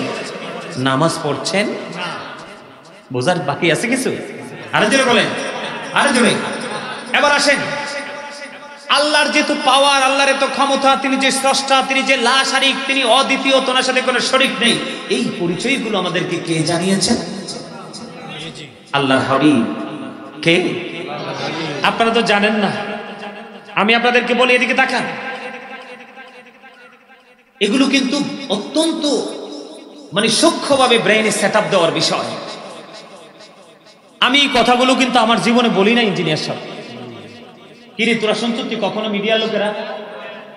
নামাজ পড়ছেন না। বোঝার বাকি আছে কিছু? আরে জোরে বলেন, আরে জোরে। এবার আসেন, আল্লাহর যেহেতু পাওয়ার, আল্লাহর এত ক্ষমতা, তিনি যে স্রষ্টা, তিনি যে লা শারিক, তিনি অদ্বিতীয়, ওনার সাথে কোনো শরীক নেই, এই পরিচয়গুলো আমাদেরকে কে জানিয়েছেন? আল্লাহর হাবিব। কে? আপনারা তো জানেন না, আমি আপনাদেরকে বলি, এদিকে তাকান। এগুলো কিন্তু অত্যন্ত সূক্ষ্মভাবে ব্রেইনে সেট আপ দেওয়ার বিষয়। আমি এই কথাগুলো কিন্তু আমার জীবনে বলি না। ইঞ্জিনিয়ার সাহেব, কিরে তোরা শুনছুত? তুই কখনো মিডিয়া লোকেরা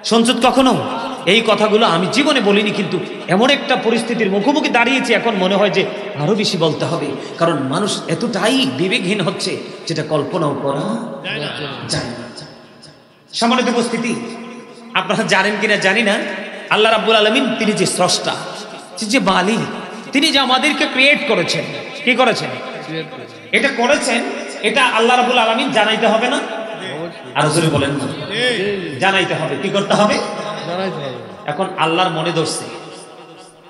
শুনছুত কখনো? এই কথাগুলো আমি জীবনে বলিনি, কিন্তু এমন একটা পরিস্থিতির মুখোমুখি দাঁড়িয়েছি, এখন মনে হয় যে আরো বেশি বলতে হবে, কারণ মানুষ এতটাই বিবেকহীন হচ্ছে যেটা কল্পনাও করা যায় না। সম্মানিত উপস্থিতি, আপনারা জানেন কিনা জানি না, আল্লাহ রাব্বুল আলামিন তিনি যে স্রষ্টা, যে মালিক, তিনি যে আমাদেরকে ক্রিয়েট করেছেন। কি করেছেন? এটা করেছেন, এটা আল্লাহ রাব্বুল আলামিন জানাইতে হবে না? আরো জোরে বলেন না। জানাইতে হবে। কি করতে হবে? জানাইতে হবে। এখন আল্লাহর মনে ধরছে,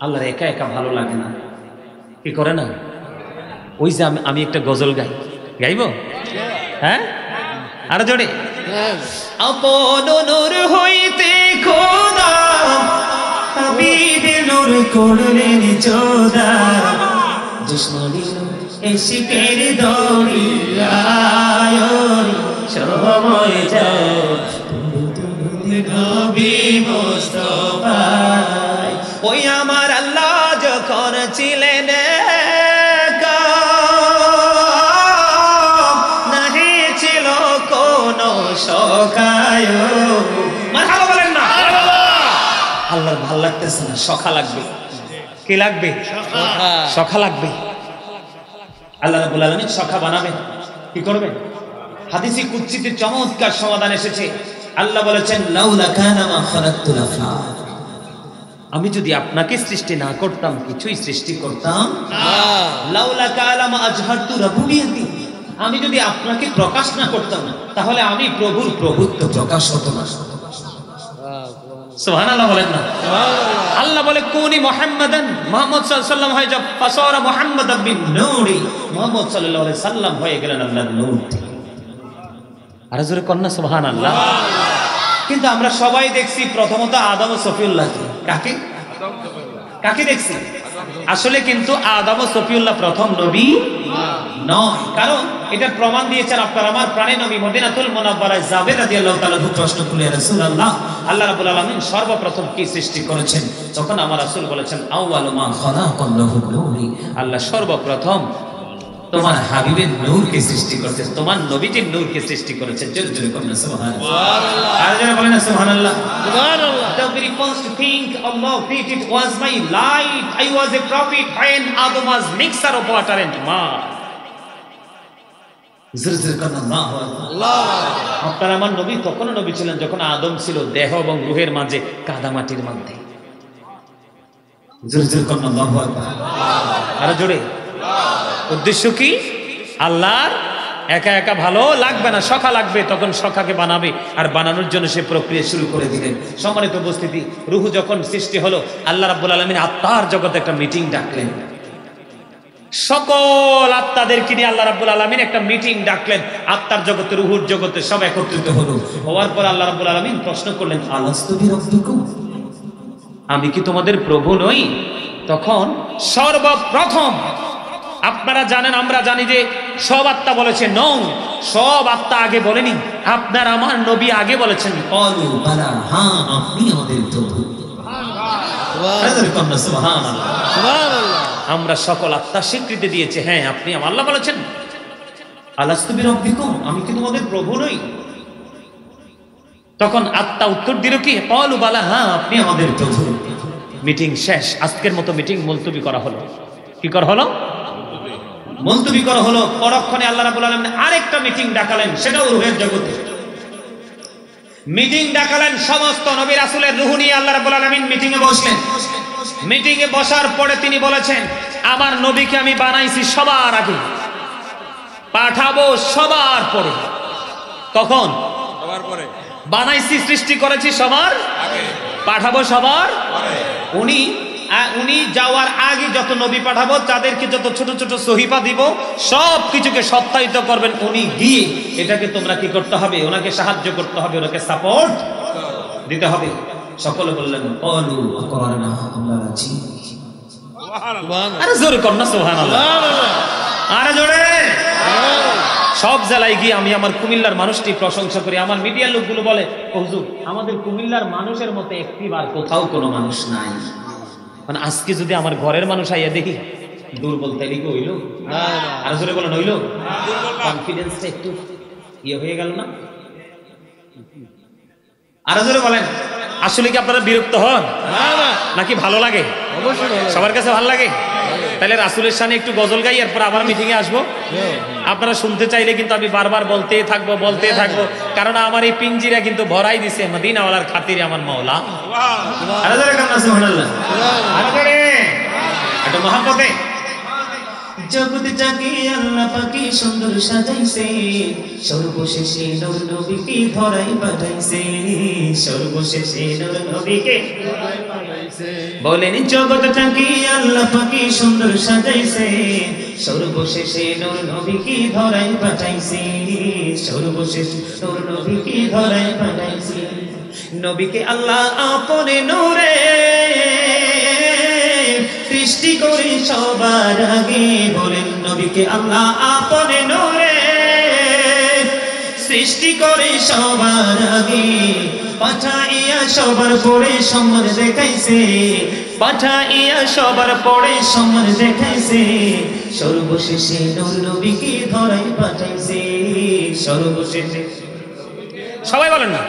আল্লাহর একা একা ভালো লাগে না, কি করে না? ওই যে আমি একটা গজল গাইব, হ্যাঁ? আরো জোরে। আপন নূর হইতে খোদা হাবিবের নূর করলেন জোদা, দুশমনী এশিকের দরিয়ায় সময় যাও নবী মুস্তাফা। ওই আমার আল্লাহ যখন ছিলেন আল্লাহর ভাল লাগতেছে না, শখা লাগবে। কি লাগবে? শখা লাগবে। আল্লাহ রাব্বুল আলামিন শখা বানাবেন। কি করবেন? হাদিসে কুদসিতে চমৎকার সমাধান এসেছে। আল্লাহ বলেছেন, লাউলা কানা মা খালাকতুল আফলাক, আমি যদি আপনাকে সৃষ্টি না করতাম কিছুই সৃষ্টি করতাম না। লাউলা কানা মা আজহারতু রাবুবিয়াতি, আমি যদি আপনাকে প্রকাশ না করতাম তাহলে আমি প্রভুর প্রভুত্ব প্রকাশ হতো না। সুবহানাল্লাহ বলেন না? আল্লাহ বলে কুনি মুহাম্মাদান, মুহাম্মদ সাল্লাল্লাহু আলাইহি ওয়াসাল্লাম হয়ে যাও, ফাসারা মুহাম্মাদান বিন নূরি, মুহাম্মদ সাল্লাল্লাহু আলাইহি সাল্লাম হয়ে গেলেন আল্লাহর নূর। আর জোরে কন্না সুবহানাল্লাহ। কিন্তু আমরা সবাই দেখছি প্রথমত আদম ও সফিউল্লাহকে। কাকে কাকে দেখছি? আসলে কিন্তু আদম ও সফিউল্লাহ প্রথম নবী নয়। কারণ এটা প্রমাণ দিয়েছেন আপনার আমার প্রাণের নবী মদিনাতুল মুনাওয়ারায় জাবের রাদিয়াল্লাহু তাআলা প্রশ্ন করলেন, ইয়া রাসূলুল্লাহ, আল্লাহ রাব্বুল আলামিন সর্বপ্রথম কি সৃষ্টি করেছেন? তখন আমার রাসূল বলেছেন, আউয়ালু মা খালাকাল্লাহু নূরি, আল্লাহ সর্বপ্রথম তোমার হাবিবের নূরকে সৃষ্টি করেছেন, তোমার নবীজির নূরকে সৃষ্টি করেছেন। জোরে জোরে বলেন সুবহানাল্লাহ। আর জোরে বলেন সুবহানাল্লাহ। সুবহানাল্লাহ। The very first thing Allah created was my light. I was a prophet when Adam was mixer of water and mud. জোরে জোরে বলেন আল্লাহ। আপনার আমার নবী তখন নবী ছিলেন যখন আদম ছিল দেহ এবং রূহের মাঝে কাদা মাটির মধ্যে। জোরে জোরে বলেন আল্লাহু আকবার। আর জোরে। উদ্দেশ্য কি? আল্লাহর একা একা ভালো লাগবে না, শখা লাগবে, তখন শখাকে বানাবে। আর বানানোর জন্য সে প্রক্রিয়া শুরু করে দিলেন। সম্মানিত উপস্থিতি, রূহ যখন সৃষ্টি হলো, আল্লাহ রাব্বুল আলামিন আত্মার জগতে একটা মিটিং ডাকলেন। সকল আত্মাদেরকে নিয়ে আল্লাহ রাব্বুল আলামিন একটা মিটিং ডাকলেন। আত্মার জগতে, রূহুর জগতে সব একত্রিত হলো। হওয়ার পর আল্লাহ রাব্বুল আলামিন প্রশ্ন করলেন, আলাস্তু বিরাব্বিকুম, আমি কি তোমাদের প্রভু নই? তখন সর্বপ্রথম আপনারা জানেন, আমরা জানি যে সব আত্মা বলেছে নও, সব আত্মা আগে বলেনি। আপনার আমার নবী আগে বলেছেন, ক্বালু বালা, হ্যাঁ আপনি আমাদের প্রভু। সুবহানাল্লাহ। আমরা সকল আত্মা স্বীকৃতি দিয়েছে, হ্যাঁ আপনি আমার। আল্লাহ বলেছেন, আলাস্তু বিরাব্বিকুম, আমি কি তোমাদের প্রভু নই? তখন আত্মা উত্তর দিল কি, ক্বালু বালা, হ্যাঁ আপনি আমাদের প্রভু। মিটিং শেষ। আজকের মতো মিটিং মুলতবি করা হলো। কি করা হলো? মুলতবি করা হলো। পরক্ষণে আল্লাহ রাব্বুল আলামিন আরেকটা মিটিং ডাকালেন, সেটাও রূহের জগতে। মিটিং ডাকালেন সমস্ত নবী রাসূলের রূহ নিয়ে আল্লাহ রাব্বুল আলামিন মিটিং এ বসলেন। মিটিং এ বসার পরে তিনি বলেছেন, আমার নবীকে আমি বানাইছি সবার আগে, পাঠাবো সবার পরে। কখন? সবার পরে। বানাইছি, সৃষ্টি করেছি সবার আগে, পাঠাবো সবার পরে। উনি যাওয়ার আগে যত নবী পাঠাবো, তাদেরকে যত ছোট ছোট সহিফা দিব, সব কিছুকে সত্যায়িত করবেন উনি গিয়ে। এটাকে তোমরা কি করতে হবে? ওনাকে সাহায্য করতে হবে, ওনাকে সাপোর্ট দিতে হবে। সকলে বললেন, ক্বালু আকরানা, আমরা রাজি। সুবহানাল্লাহ। আরে জোরে কর না সুবহানাল্লাহ। আরে জোরে। সব জেলায় গিয়ে আমি আমার কুমিল্লার মানুষটি প্রশংসা করি। আমার মিডিয়ার লোকগুলো বলে, হুজুর আমাদের কুমিল্লার মানুষের মতো একটিবার কোথাও কোনো মানুষ নাই। মানে আজকে যদি আমার ঘরের মানুষ আইয়া দেখি দুর্বল, তাইলে কি হইল? আর জোরে বলেন, হইল? কনফিডেন্সটা একটু ইয়ে হয়ে গেল না? আর জোরে বলেন। আসলে কি আপনারা বিরক্ত হন নাকি ভালো লাগে? সবার কাছে ভালো লাগে? তাহলে রাসূলের শানে একটু গজল গাই, এরপর আবার মিটিং এ আসবো। আপনারা শুনতে চাইলে কিন্তু আমি বারবার বলতেই থাকবো, কারণ আমার এই পিঞ্জিরা কিন্তু ভরাই দিছে মদিনাওয়ালার খাতিরে আমার মাওলা। এটা মহাব্বতে জগৎ জাগে আল্লাহ পাকি সুন্দর সাজাইছে, সর্বশেষে নূর নবীকে ধরাই পাঠাইছে, সর্বশেষে নূর নবীকে ধরাই পাঠাইছে। বলেন জগৎ জাগে আল্লাহ পাকি সুন্দর সাজাইছে, সর্বশেষে নূর নবীকে ধরাই পাঠাইছে, সর্বশেষে নূর নবীকে ধরাই পাঠাইছে। নবীকে আল্লাহ আপনে নূরে সৃষ্টি করে সবার আগে। বলেন নবীকে আল্লাহ আপনে নূরে সৃষ্টি করে সবার আগে, পাঠাইয়া সবার পরে সম্মান দেখাইছে, পাঠাইয়া সবার পরে সম্মান দেখাইছে, সর্বশেষে নূর নবীকে ধরাই পাঠাইছে, সর্বশেষে। সবাই বলেন না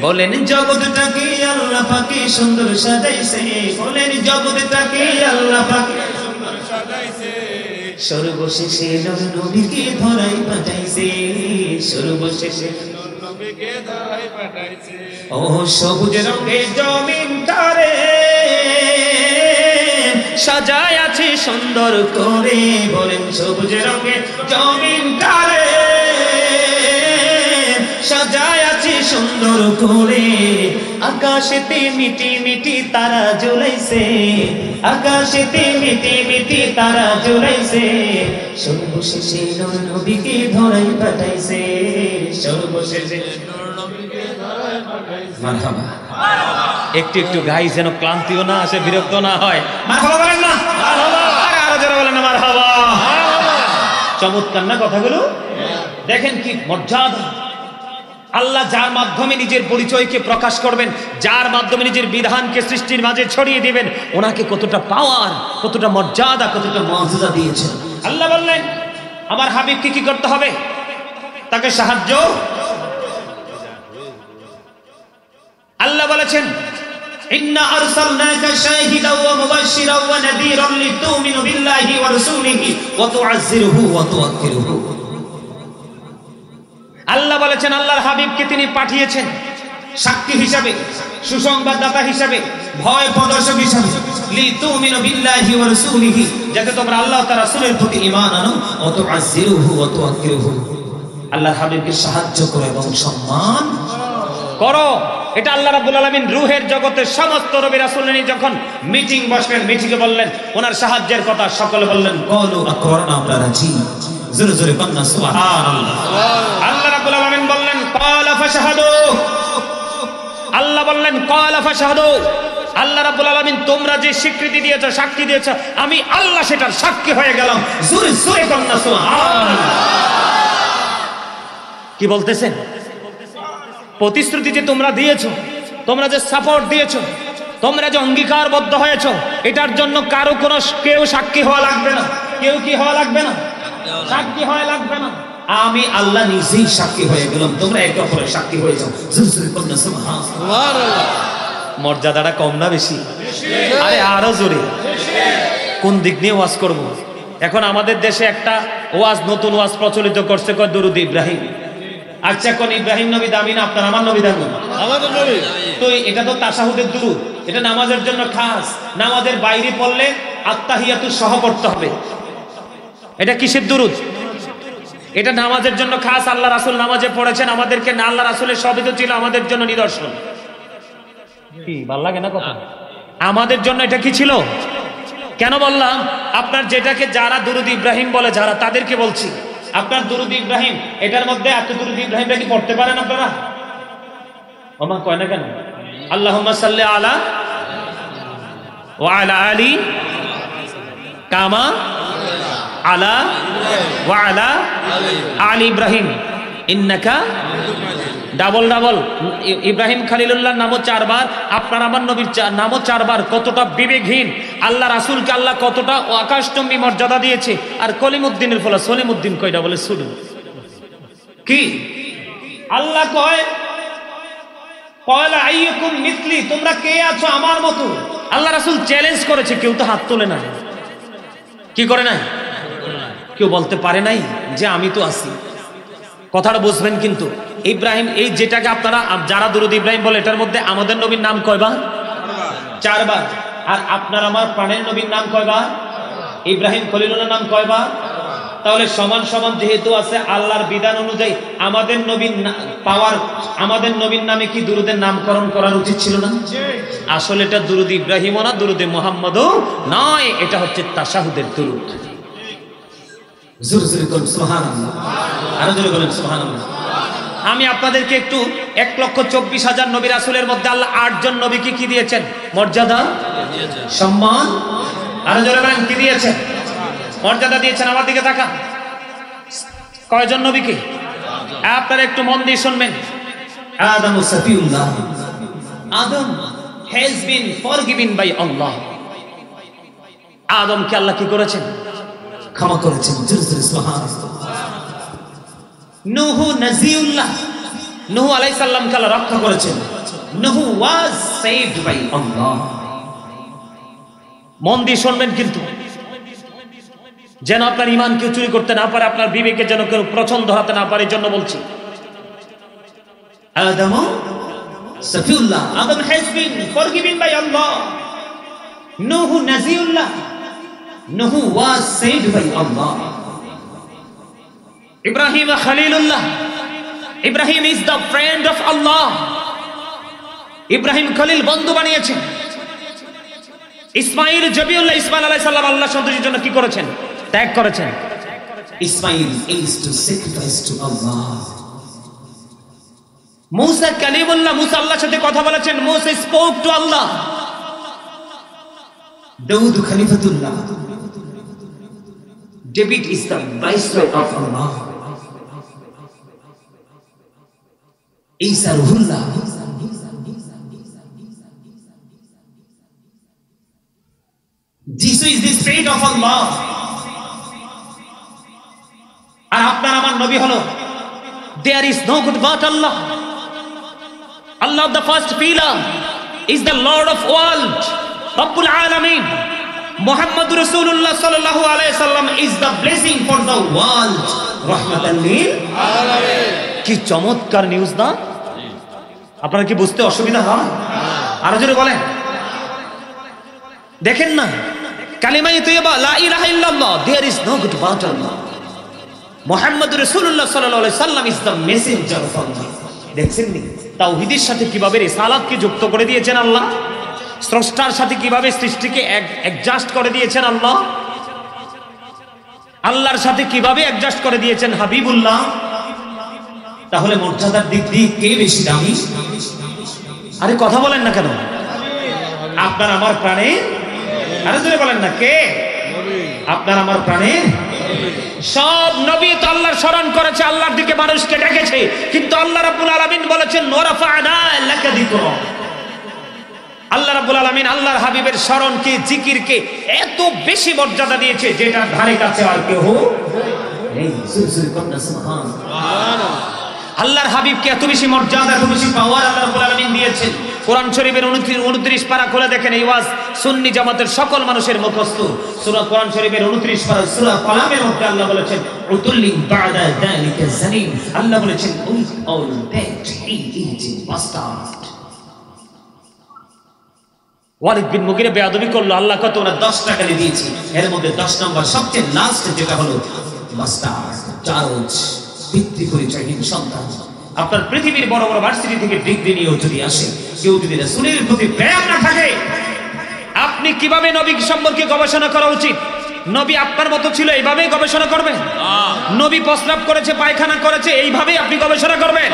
বলেন জগৎটাকে আল্লাহ পাকে সুন্দর সাজাইছে, বলেন জগৎটাকে আল্লাহ পাকে সুন্দর সাজাইছে, সর্বশেষে নবীকে ধরাই পাঠাইছে, সর্বশেষে নবীকে ধরাই পাঠাইছে। ও সবুজ রঙের জমিনটারে সাজায় আছে সুন্দর করে, বলেন সবুজ রঙের জমিনটারে সাজায় আছে সুন্দর করে, আকাশেতে মিটি মিটি তারা জ্বলাইছে, আকাশেতে মিটি মিটি তারা জ্বলাইছে, সর্বশেষে নবীকে ধরাই পাঠাইছে, সর্বশেষে নবীকে ধরাই পাঠাইছে। মারহাবা। একটু একটু গাই যেন ক্লান্তিও না আসে, বিরক্ত না হয়। মারহাবা বলেন না, আরে আরো যারা বলেন না মারহাবা। চমৎকার না কথাগুলো? দেখেন কি মর্যাদা। আল্লাহ যার মাধ্যমে নিজের পরিচয়কে প্রকাশ করবেন, যার মাধ্যমে নিজের বিধানকে সৃষ্টির মাঝে ছড়িয়ে দিবেন, ওনাকে কতটা পাওয়ার, কতটা মর্যাদা, কতটা মর্যাদা দিয়েছেন। আল্লাহ বললেন আমার হাবিবকে কি করতে হবে? তাকে সাহায্য। আল্লাহ বলেছেন ইন্না আরসালনাকা শাহিদাও ওয়া মুবাশশিরাও ওয়া নাযীরান লিতুমিনু বিল্লাহি ওয়া রাসূলিহি ওয়া তুআজ্জিরুহু ওয়া তুওয়াক্কিরুহু। আল্লাহ বলেছেন আল্লাহর হাবিবকে তিনি পাঠিয়েছেন সাক্ষী হিসাবে, সুসংবাদদাতা হিসাবে, ভয় প্রদর্শক হিসাবে, লিতুমিনু বিল্লাহি ওয়া রাসূলিহি, যাতে তোমরা আল্লাহ ও তার রাসূলের প্রতি ঈমান আনো, ওয়া তুআজ্জিরুহু ওয়া তুওয়াক্কিরুহু, আল্লাহর হাবিবকে সাহায্য করো এবং সম্মান করো। এটা আল্লাহ রাব্বুল আলামিন রূহের জগতের সমস্ত নবী রাসূলরা যখন মিটিং বসলেন, মিটিংয়ে বললেন ওনার সাহায্যের কথা, সকলে বললেন ক্বালু আকরানা, আমরা রাজি। জোরে জোরে বলনা সুবহানাল্লাহ। আল্লাহ রাব্বুল আলামিন বললেন ক্বালা ফাশহাদু, আল্লাহ বললেন ক্বালা ফাশহাদু। আল্লাহ রাব্বুল আলামিন তোমরা যে স্বীকৃতি দিয়েছো, সাক্ষী দিয়েছো, আমি আল্লাহ সেটার সাক্ষী হয়ে গেলাম। জোরে জোরে বলনা সুবহানাল্লাহ। কি বলতেছেন? প্রতিশ্রুতি যে তোমরা দিয়েছো, তোমরা যে সাপোর্ট দিয়েছো, তোমরা যে অঙ্গীকারবদ্ধ হয়েছো, এটার জন্য কারো কোনো কেউ সাক্ষী হওয়া লাগবে না। কেউ কি হওয়া লাগবে না? সাক্ষী হওয়া লাগবে না। আমি আল্লাহ নিজেই সাক্ষী হয়ে গেলাম, তোমরা একে অপরের সাক্ষী হয়ে যাও। সুবহানাল্লাহ। মর্যাদাটা কম না বেশি? আরে আরো জোরে। কোন দিক নিয়ে ওয়াজ করব? এখন আমাদের দেশে একটা ওয়াজ, নতুন ওয়াজ প্রচলিত করছে, কয় দুরূদ ইব্রাহিম। আচ্ছা কোন ইব্রাহিম নবী দামি না আপনার? আমার নবী দামি। আমাদের নবী তো এটা তো তাশাহুদের দুরূদ, এটা নামাজের জন্য খাস। নামাজের বাইরে পড়লে আত্তাহিয়াতু সহ পড়তে হবে। এটা কিসের দুরূদ? এটা নামাজের জন্য খাস। আল্লাহ রাসূল নামাজে পড়েছেন, আমাদেরকে না, আল্লাহ রাসূলের সবই তো ছিল আমাদের জন্য নিদর্শন। কি ভাল লাগে না কথা? আমাদের জন্য এটা কি ছিল? কেন বললাম? আপনার যেটাকে যারা দুরূদ ইব্রাহিম বলে, যারা, তাদেরকে বলছি আপনার দুরূদ ইব্রাহিম, এটার মধ্যে আপনি দুরূদ ইব্রাহিমটা কি পড়তে পারেন আপনারা? ওমা কয় না কেন? আল্লাহুম্মা সাল্লি আলা ওয়া আলা আলি কামা আলা ওয়া আলা আলি ইব্রাহিম ইন্নাকা ডাবল ডাবল। ইব্রাহিম খলিলুল্লাহ নামও 4 বার, আপনার আমার নবীর নামও 4 বার। কতটা বিবেকহীন! আল্লাহ রাসূলকে আল্লাহ কতটা আকাশচুম্বী মর্যাদা দিয়েছে, আর কলিমউদ্দিনের ফলা সলিমউদ্দিন কয়টা বলে শুধু। কি আল্লাহ কয় ক্বালা আইয়ুকুম মিথলি, তোমরা কে আছো আমার মতো? আল্লাহ রাসূল চ্যালেঞ্জ করেছে, কেউ তো হাত তোলে না। কি করে নাই? কেউ বলতে পারে নাই যে আমি তো আছি। কথাটা বুঝবেন কিন্তু। ইব্রাহিম, এই যেটাকে আপনারা যারা দুরূদ ইব্রাহিম বলে, এটার মধ্যে আমাদের নবীর নাম কয়বার? 4 বার। আর আপনার আমার প্রাণের নবীর নাম কয়বার? ইব্রাহিম খলিলুল্লাহর নাম কয়বার? তাহলে সমান সমান যেহেতু আছে, আল্লাহর বিধান অনুযায়ী আমাদের নবীর পাওয়ার, আমাদের নবীর নামে কি দুরূদের নামকরণ করার উচিত ছিল না? আসলে এটা দুরূদ ইব্রাহিমও না, দুরূদে মুহাম্মদও নয়, এটা হচ্ছে তাশাহুদের দুরূদ। জোরে জোরে বলুন সুবহানাল্লাহ। আরো জোরে বলুন সুবহানাল্লাহ। আমি আপনাদেরকে একটু 1,24,000 নবী রাসূলের মধ্যে আল্লাহ 8 জন নবীকে কি দিয়েছেন? মর্যাদা, সম্মান। আরো জোরে বলেন কি দিয়েছেন? মর্যাদা দিয়েছেন। আমার দিকে তাকান, কয়জন নবীকে? আপনারা একটু মন দিয়ে শুনবেন। আদম সাফিউল্লাহ, আদম has been forgiven by Allah। আদমকে আল্লাহ কি করেছেন? ক্ষমা করেছেন। জোরে জোরে সুবহানাল্লাহ। নূহ নাজিউল্লাহ, নূহ আলাইহিস সালামকে আল্লাহ রক্ষা করেছেন। নূহ ওয়াজ সেভড বাই আল্লাহ। মন দিয়ে শুনবেন কিন্তু, যেন আপনার ঈমান কেউ চুরি করতে না পারে, আপনার বিবেকে যেন কেউ প্রচন ধরাতে না পারে, জন্য বলছি। আদম সফিউল্লাহ, আদম has been forgiven by Allah. Nuh Naziullah, Nuh was saved by Allah. Ibrahim Khalilullah, Ibrahim is the friend of Allah. Ibrahim Khalil বন্ধু বানিয়েছেন। ইসমাইল জবিউল্লাহ, ইসমাইল আলাইহিস সালাম আল্লাহ সন্তুষ্টির জন্য কি করেছেন? ত্যাগ করেছেন। Ismail is to sacrifice to Allah. মুসা কালিমুল্লাহ, মুসা আল্লাহর সাথে কথা বলেছেন, Musa spoke to Allah. Dawud খলিফাতুল্লাহ, David is the viceroy of Allah. Isa রুহুল্লাহ, Jesus is the spirit of Allah. আর আপনার আমার নবী হলো there is no good but Allah. Allah the first pillar is the Lord of world, Rabbul Alamin. Muhammadur Rasulullah sallallahu alaihi wasallam is the blessing for the world, rahmatan lil alamin. কি চমৎকার news না? আপনারা কি বুঝতে অসুবিধা হয়? আরো জোরে বলেন। দেখেন না, কালিমায়ে তৈয়বা লা ইলাহা ইল্লাল্লাহ, there is no good but Allah. মুহাম্মাদুর রাসূলুল্লাহ সাল্লাল্লাহু আলাইহি সাল্লাম is the messenger of Allah. দেখছেন নি তাওহীদের সাথে কিভাবে রিসালাতকে যুক্ত করে দিয়েছেন আল্লাহ, স্রষ্টার সাথে কিভাবে সৃষ্টিকে অ্যাডজাস্ট করে দিয়েছেন আল্লাহ, আল্লাহর সাথে কিভাবে অ্যাডজাস্ট করে দিয়েছেন হাবিবুল্লাহ। তাহলে মর্যাদার দিক দিয়ে কে বেশি দামি? আরে কথা বলেন না কেন? আপনার আমার প্রাণে, আরে জোরে বলেন না, কে? আপনার আমার প্রাণে সব নবী তো আল্লাহর স্মরণ করেছে, আল্লাহর দিকে মানুষকে ডেকেছে, কিন্তু আল্লাহ রাব্বুল আলামিন বলেছেন ওয়ারাফা'না লাকা যিকরা। আল্লাহ রাব্বুল আলামিন আল্লাহর হাবিবের স্মরণকে, জিকিরকে এত বেশি মর্যাদা দিয়েছে যেটা ধারে কাছে আর কেউ নেই। সুবহানাল্লাহ। আল্লাহর হাবিবকে এত বেশি মর্যাদা, এত বেশি পাওয়ার আল্লাহ রাব্বুল আলামিন দিয়েছেন। কোরআন শরীফের 29 পারা খুলে দেখেন, এই ওয়াজ সুন্নি জামাতের সকল মানুষের মুখস্থ। সূরা কোরআন শরীফের 29 পারা সূরা কালামের মধ্যে আল্লাহ বলেছেন উতুল্লিন বা'দা যালিকা জানিম। আল্লাহ বলেছেন with all that he is bastard. Walid bin Mughira বেয়াদবি করলো, আল্লাহ কত ওরা 10 টাকা দিয়েছি, এর মধ্যে 10 নম্বর সবচেয়ে লাস্ট যেটা হলো বাস্টার্ড, চারজ, পিতৃ পরিচয়হীন সন্তান। আপনার পৃথিবীর বড় বড় ভার্সিটি থেকে ডিগ্রি নিয়েও যদি আসে, কেউ যদি রাসূলের প্রতি প্রেম না থাকে, আপনি কিভাবে নবী সম্পর্কে গবেষণা করা উচিত? নবী আপনার মতো ছিল, এইভাবেই গবেষণা করবেন? নবী প্রস্রাব করেছে, পায়খানা করেছে, এইভাবেই আপনি গবেষণা করবেন?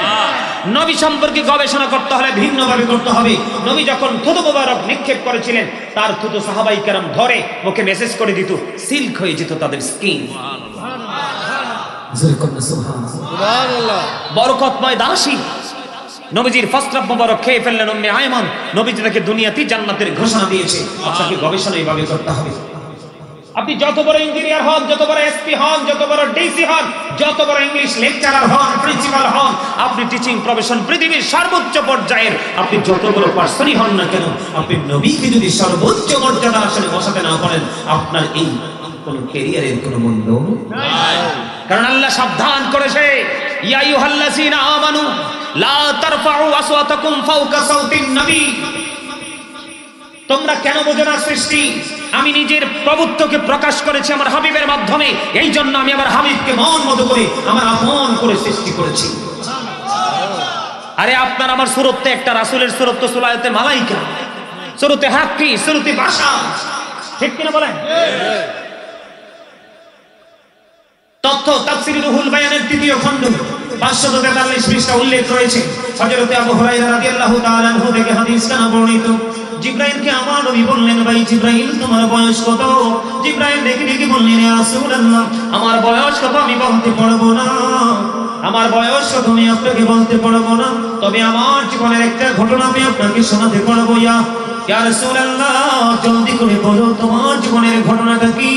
নবী সম্পর্কে গবেষণা করতে হলে ভিন্নভাবে করতে হবে। নবী যখন থুতু মোবারক নিক্ষেপ করেছিলেন, তার থুতু সাহাবায়ে কেরাম ধরে মুখে মেসেজ করে দিত, সিল্ক হয়ে যেত তাদের স্কিন। বরকতময় দাসী নবীজির ফাসরাব মোবারক খেয়ে ফেললেন উম্মে আয়মান। নবীজি তাকে দুনিয়াতেই জান্নাতের ঘোষণা দিয়েছে। আপনাকে গবেষণা এইভাবে করতে হবে। আপনি যত বড় ইঞ্জিনিয়ার হন, যত বড় এসপি হন, যত বড় ডিসি হন, যত বড় ইংলিশ লেকচারার হন, প্রিন্সিপাল হন, আপনি টিচিং প্রফেশন পৃথিবীর সর্বোচ্চ পর্যায়ের আপনি যত বড় পার্সনই হন না কেন, আপনি নবীকে যদি সর্বোচ্চ মর্যাদার আসনে বসাতে না পারেন, আপনার এই কোন ক্যারিয়ারের কোনো মূল্য নাই। কারণ আল্লাহ সাবধান করেছে, ইয়া আইয়ুহাল্লাযীনা আমানু লা তারফাউ আসওয়াতাকুম ফাওকা সাওতিন নবী। তোমরা কেন বোঝো না সৃষ্টি? আমি নিজের প্রভুত্বকে প্রকাশ করেছি আমার হাবিবের মাধ্যমে, এই জন্য আমি আমার হাবিবকে মন মতো করে আমার আপন করে সৃষ্টি করেছি। আরে আপনার আমার সুরতে একটা রাসূলের সুরত তো সুলায়তে মালাইকা, সুরতে হাক্কি, সুরতে ভাষা, ঠিক কিনা বলেন? তথ্য তাফসীর রুহুল বায়ানের ৩য় খণ্ড ৫৪৩ পৃষ্ঠা উল্লেখ রয়েছে। হযরত আবু হুরায়রা রাদিয়াল্লাহু তাআলা আনহু থেকে হাদিস কানা বর্ণিত। জিবরাইলকে আমার নবী বললেন, ভাই জিবরাইল তোমার বয়স কত? জিবরাইল দেখে দেখে বললেন, ইয়া রাসূলুল্লাহ আমার বয়স কত আমি বলতে পারবো না। আমার বয়স তুমি আপনাকে বলতে পারবো না, তবে আমার জীবনের একটা ঘটনা আমি আপনাকে শোনাতে পারবো। ইয়া রাসূলুল্লাহ, জলদি করে বলো তোমার জীবনের ঘটনাটা কি?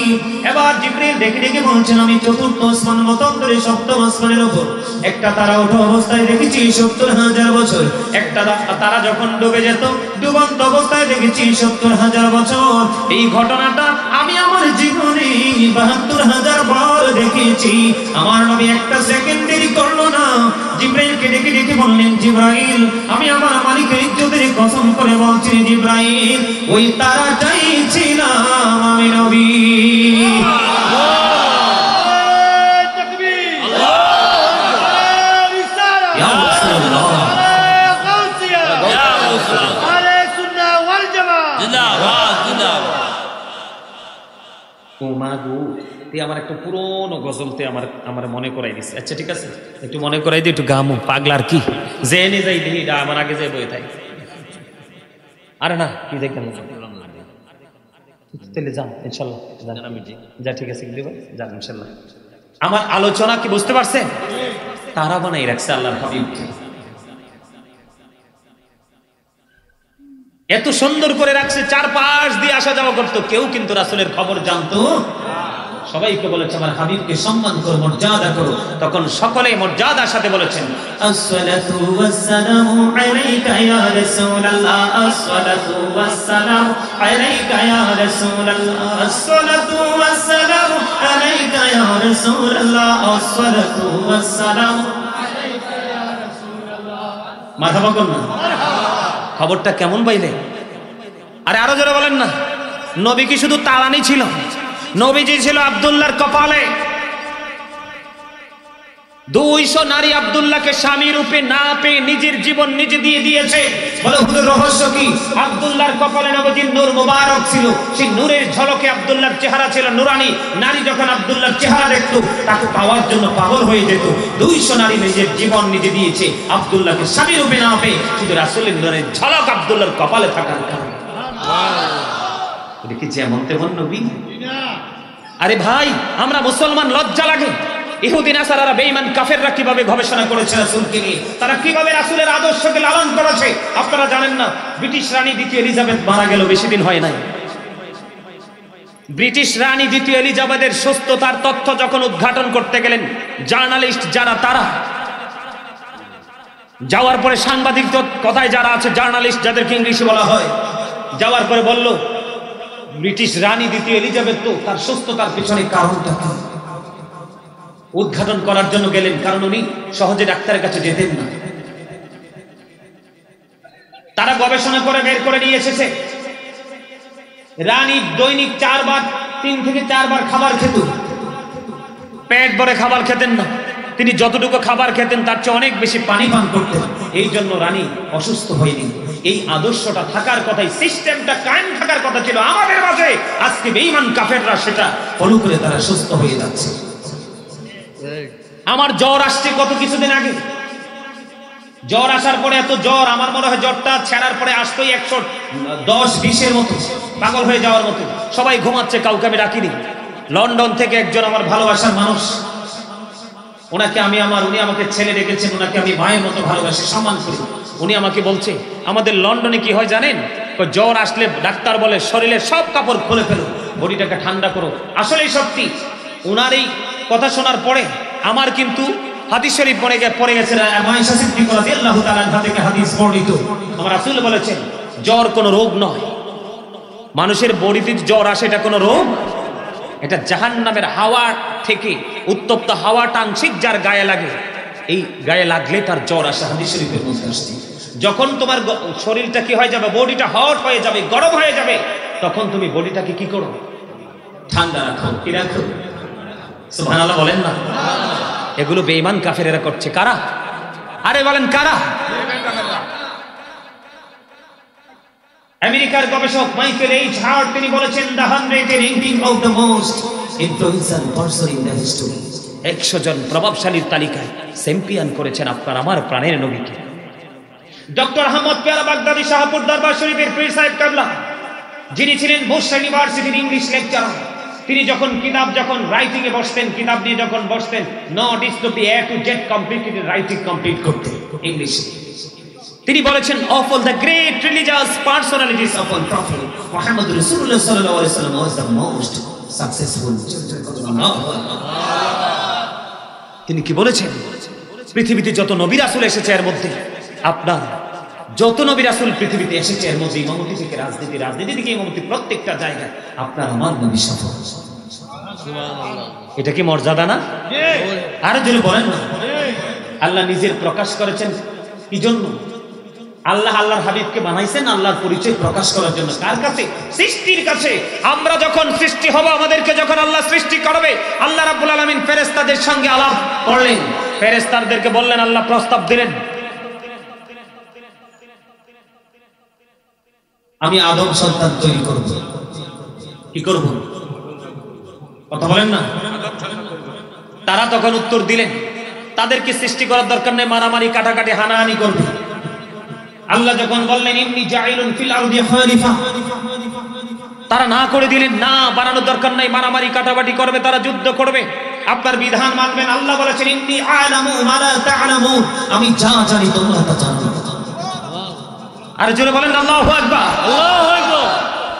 এবার জিবরিল ডেকে ডেকে বলছেন, আমি চতুর্থ আসমান মতান্তরে সপ্তম আসমানের উপর একটা তারা ওঠা অবস্থায় দেখেছি ৭০,০০০ বছর। একটা তারা যখন ডুবে যেত, ডুবন্ত অবস্থায় দেখেছি ৭০,০০০ বছর। এই ঘটনাটা আমি আমার জীবনে ৭২,০০০ বার দেখেছি। আমার নবী একটা সেকেন্ড দেরি করলো না, জিবরাইলকে ডেকে ডেকে বললেন, জিবরাইল, আমি আমার মালিকের ইজ্জতের কসম করে বলছি জিবরাইল, ওই তারাটাই ছিলাম আমি নবী। আমার একটা পুরোনো গজলতে আমার মনে করাই দিচ্ছে। আচ্ছা ঠিক আছে, একটু মনে করাই দিই, একটু গামু পাগলার কি জেনে যাই দেখি, আমার আগে যাই বই থাই। আরে না কি দেখেন তাহলে যান ইনশাল্লাহ, যা ঠিক আছে যান ইনশাল্লাহ। আমার আলোচনা কি বুঝতে পারছেন? তারা বানাই রাখছে আল্লাহর হাবিবকে, এত সুন্দর করে রাখছে, চারপাশ দিয়ে আসা যাওয়া করতো, কেউ কিন্তু রাসূলের খবর জানতো। সবাইকে বলেছে আমার হাবিবকে সম্মান করো, মর্যাদা করো। তখন সকলেই মর্যাদার সাথে বলেছেন, আসসালাতু ওয়াসসালামু আলাইকা ইয়া রাসূলুল্লাহ, আসসালাতু ওয়াসসালামু আলাইকা ইয়া রাসূলুল্লাহ, আসসালাতু ওয়াসসালামু আলাইকা ইয়া রাসূলুল্লাহ, আসসালাতু ওয়াসসালামু আলাইকা ইয়া রাসূলুল্লাহ। মারহাবা বলুন, খবরটা কেমন পাইলে? আরে আরো জোরে বলেন না। নবী কি শুধু তালানি ছিল? নবীজি ছিল আব্দুল্লাহর কপালে। 200 নারী আব্দুল্লাহকে স্বামী রূপে না পেয়ে নিজের জীবন নিজে দিয়ে দিয়েছে। বলো হুজুর রহস্য কি? আব্দুল্লাহর কপালে নবীজির নূর মুবারক ছিল, সেই নূরের ঝলকে আব্দুল্লাহর চেহারা ছিল নুরানি। নারী যখন আব্দুল্লাহর চেহারা দেখতো তাকে পাওয়ার জন্য পাগল হয়ে যেত। 200 নারী নিজের জীবন নিজে দিয়েছে আব্দুল্লাহকে স্বামী রূপে না পেয়ে, শুধু রাসূলের নূরের ঝলক আব্দুল্লাহর কপালে থাকার কারণে। এটা কি যেমন তেমন নবী? আরে ভাই, আমরা মুসলমান লজ্জা লাগে। ইহুদি নাসারারা বেঈমান কাফেররা কিভাবে গবেষণা করেছে রাসূলকে নিয়ে, তারা কিভাবে রাসূলের আদর্শকে লালন করেছে আপনারা জানেন না। ব্রিটিশ রানী দ্বিতীয় এলিজাবেথ মারা গেল, বেশি দিন হয় নাই। ব্রিটিশ রানী দ্বিতীয় এলিজাবেথের সুস্থতার তথ্য যখন উদ্ঘাটন করতে গেলেন জার্নালিস্ট যারা, তারা যাওয়ার পরে সাংবাদিক কথায় যারা আছে, জার্নালিস্ট যাদেরকে ইংলিশে বলা হয়, যাওয়ার পরে বলল ব্রিটিশ রানী দ্বিতীয় এলিজাবেথ তো তার সুস্থতার পিছনে কারণটা কি উদ্ঘাটন করার জন্য গেলেন, কারণ উনি সহজে ডাক্তারের কাছে যেতেন না। তারা গবেষণা করে বের করে নিয়ে এসেছে রানী দৈনিক 3 থেকে 4 বার খাবার খেত, পেট ভরে খাবার খেতেন না। তিনি যতটুকু খাবার খেতেন তার চেয়ে অনেক বেশি পানি পান করতেন। এই জন্য রানী অসুস্থ হয়নি। এই আদর্শটা থাকার কথাই, সিস্টেমটা কায়েম থাকার কথা ছিল আমাদের মাঝে। আজকে বেঈমান কাফেররা সেটা ফলো করে তারা সুস্থ হয়ে যাচ্ছে। আমার জ্বর আসছে কত কিছুদিন আগে, জ্বর আসার পরে এত জ্বর, আমার মনে হয় জ্বরটা ছাড়ার পরে আসতোই 110-20-এর মতো, পাগল হয়ে যাওয়ার মতো। সবাই ঘুমাচ্ছে, কাউকে আমি রাখিনি। লন্ডন থেকে একজন আমার ভালোবাসার মানুষ, উনি আমাকে ছেলে রেখেছেন, ওনাকে আমি মায়ের মতো ভালোবাসি, সম্মান করি। উনি আমাকে বলছে আমাদের লন্ডনে কি হয় জানেন, জ্বর আসলে ডাক্তার বলে শরীরের সব কাপড় খুলে ফেলো, বডিটাকে ঠান্ডা করো। আসলেই সত্যি, উনার এই কথা শোনার পরে আমার কিন্তু হাদিস শরীফ পড়ে গেছে। আয়েশা সিদ্দিকা রাদিয়াল্লাহু তাআলা আনহা থেকে হাদিস বর্ণিত, আমার রাসূল বলেছেন জ্বর কোনো রোগ নয়। মানুষের বডিতে জ্বর আসে, এটা কোনো রোগ, এটা জাহান্নামের হাওয়া থেকে উত্তপ্ত হাওয়াটা আংশিক যার গায়ে লাগে, এই গায়ে লাগলে তার জ্বর আসে। হাদিস শরীফের মধ্যে আসছে যখন তোমার শরীরটা কি হয়ে যাবে, বডিটা হট হয়ে যাবে, গরম হয়ে যাবে, তখন তুমি বডিটাকে কি করো, ঠান্ডা রাখো। কি রাখো? সুবহানাল্লাহ বলেন না। এগুলো বেঈমান কাফেরেরা করছে। কারা? আরে বলেন কারা? আমেরিকার গবেষক মাইকেল এইচ হার্ট তিনি বলেছেন the 100 ranking of the most influential person in the history। 100 জন প্রভাবশালীর তালিকায় চ্যাম্পিয়ন করেছেন আপনার আমার প্রাণের নবীকে। ডক্টর আহমদ পেয়ারা বাগদাদি শাহপুর দরবার শরীফের পীর সাহেব কাবলা, যিনি ছিলেন বুশ ইউনিভার্সিটির ইংলিশ লেকচারার, তিনি যখন যখন রাইটিং এ বসতেন, কিতাব নিয়ে যখন বসতেন, not is to be A to Z completed writing complete করতে ইংলিশে। তিনি বলেছেন of all the great religious personalities of all prophet Muhammad রাসূলুল্লাহ সাল্লাল্লাহু আলাইহি ওয়াসাল্লাম ওয়াজ দ্য মোস্ট সাকসেসফুল। তিনি কি বলেছেন? পৃথিবীতে যত নবী রাসূল এসেছে এর মধ্যে আপনার যত নবী রাসূল পৃথিবীতে এসেছে এর মধ্যে ইমামতি থেকে রাজনীতি থেকে ইমামতি প্রত্যেকটা জায়গায় আপনার আমার নবী সফল। এটা কি মর্যাদা না? আরো যদি বলেন না, আল্লাহ নিজের প্রকাশ করেছেন কি জন্য? আল্লাহর হাবিবকে বানাইছেন আল্লাহর পরিচয় প্রকাশ করার জন্য। কার কাছে? সৃষ্টির কাছে। আমরা যখন সৃষ্টি হব, আমাদেরকে যখন আল্লাহ সৃষ্টি করবে, আল্লাহ রাব্বুল আলামিন ফেরেশতাদের সঙ্গে আলাপ করলেন, ফেরেশতাদেরকে বললেন, আল্লাহ প্রস্তাব দিলেন, আমি আদম সন্তান তৈরি করব। কি করব? কথা বলেন না। তারা তখন উত্তর দিলেন, তাদেরকে সৃষ্টি করার দরকার নেই, মারামারি কাটাকাটি হানাহানি করবে। আল্লাহ যখন বললেন ইন্নী জাইলুন ফিল আরদি খলিফা, তারা না করে দিলেন, না বানানোর দরকার নাই, মারামারি কাটাকাটি করবে, তারা যুদ্ধ করবে, আপনার বিধান মানবেন। আল্লাহ বলেছেন ইন্নী আ'লামু মা লা তা'লামুন, আমি যা জানি তোমরা তা জানো না। আর জোরে বলেন আল্লাহু আকবার। আল্লাহু আকবার।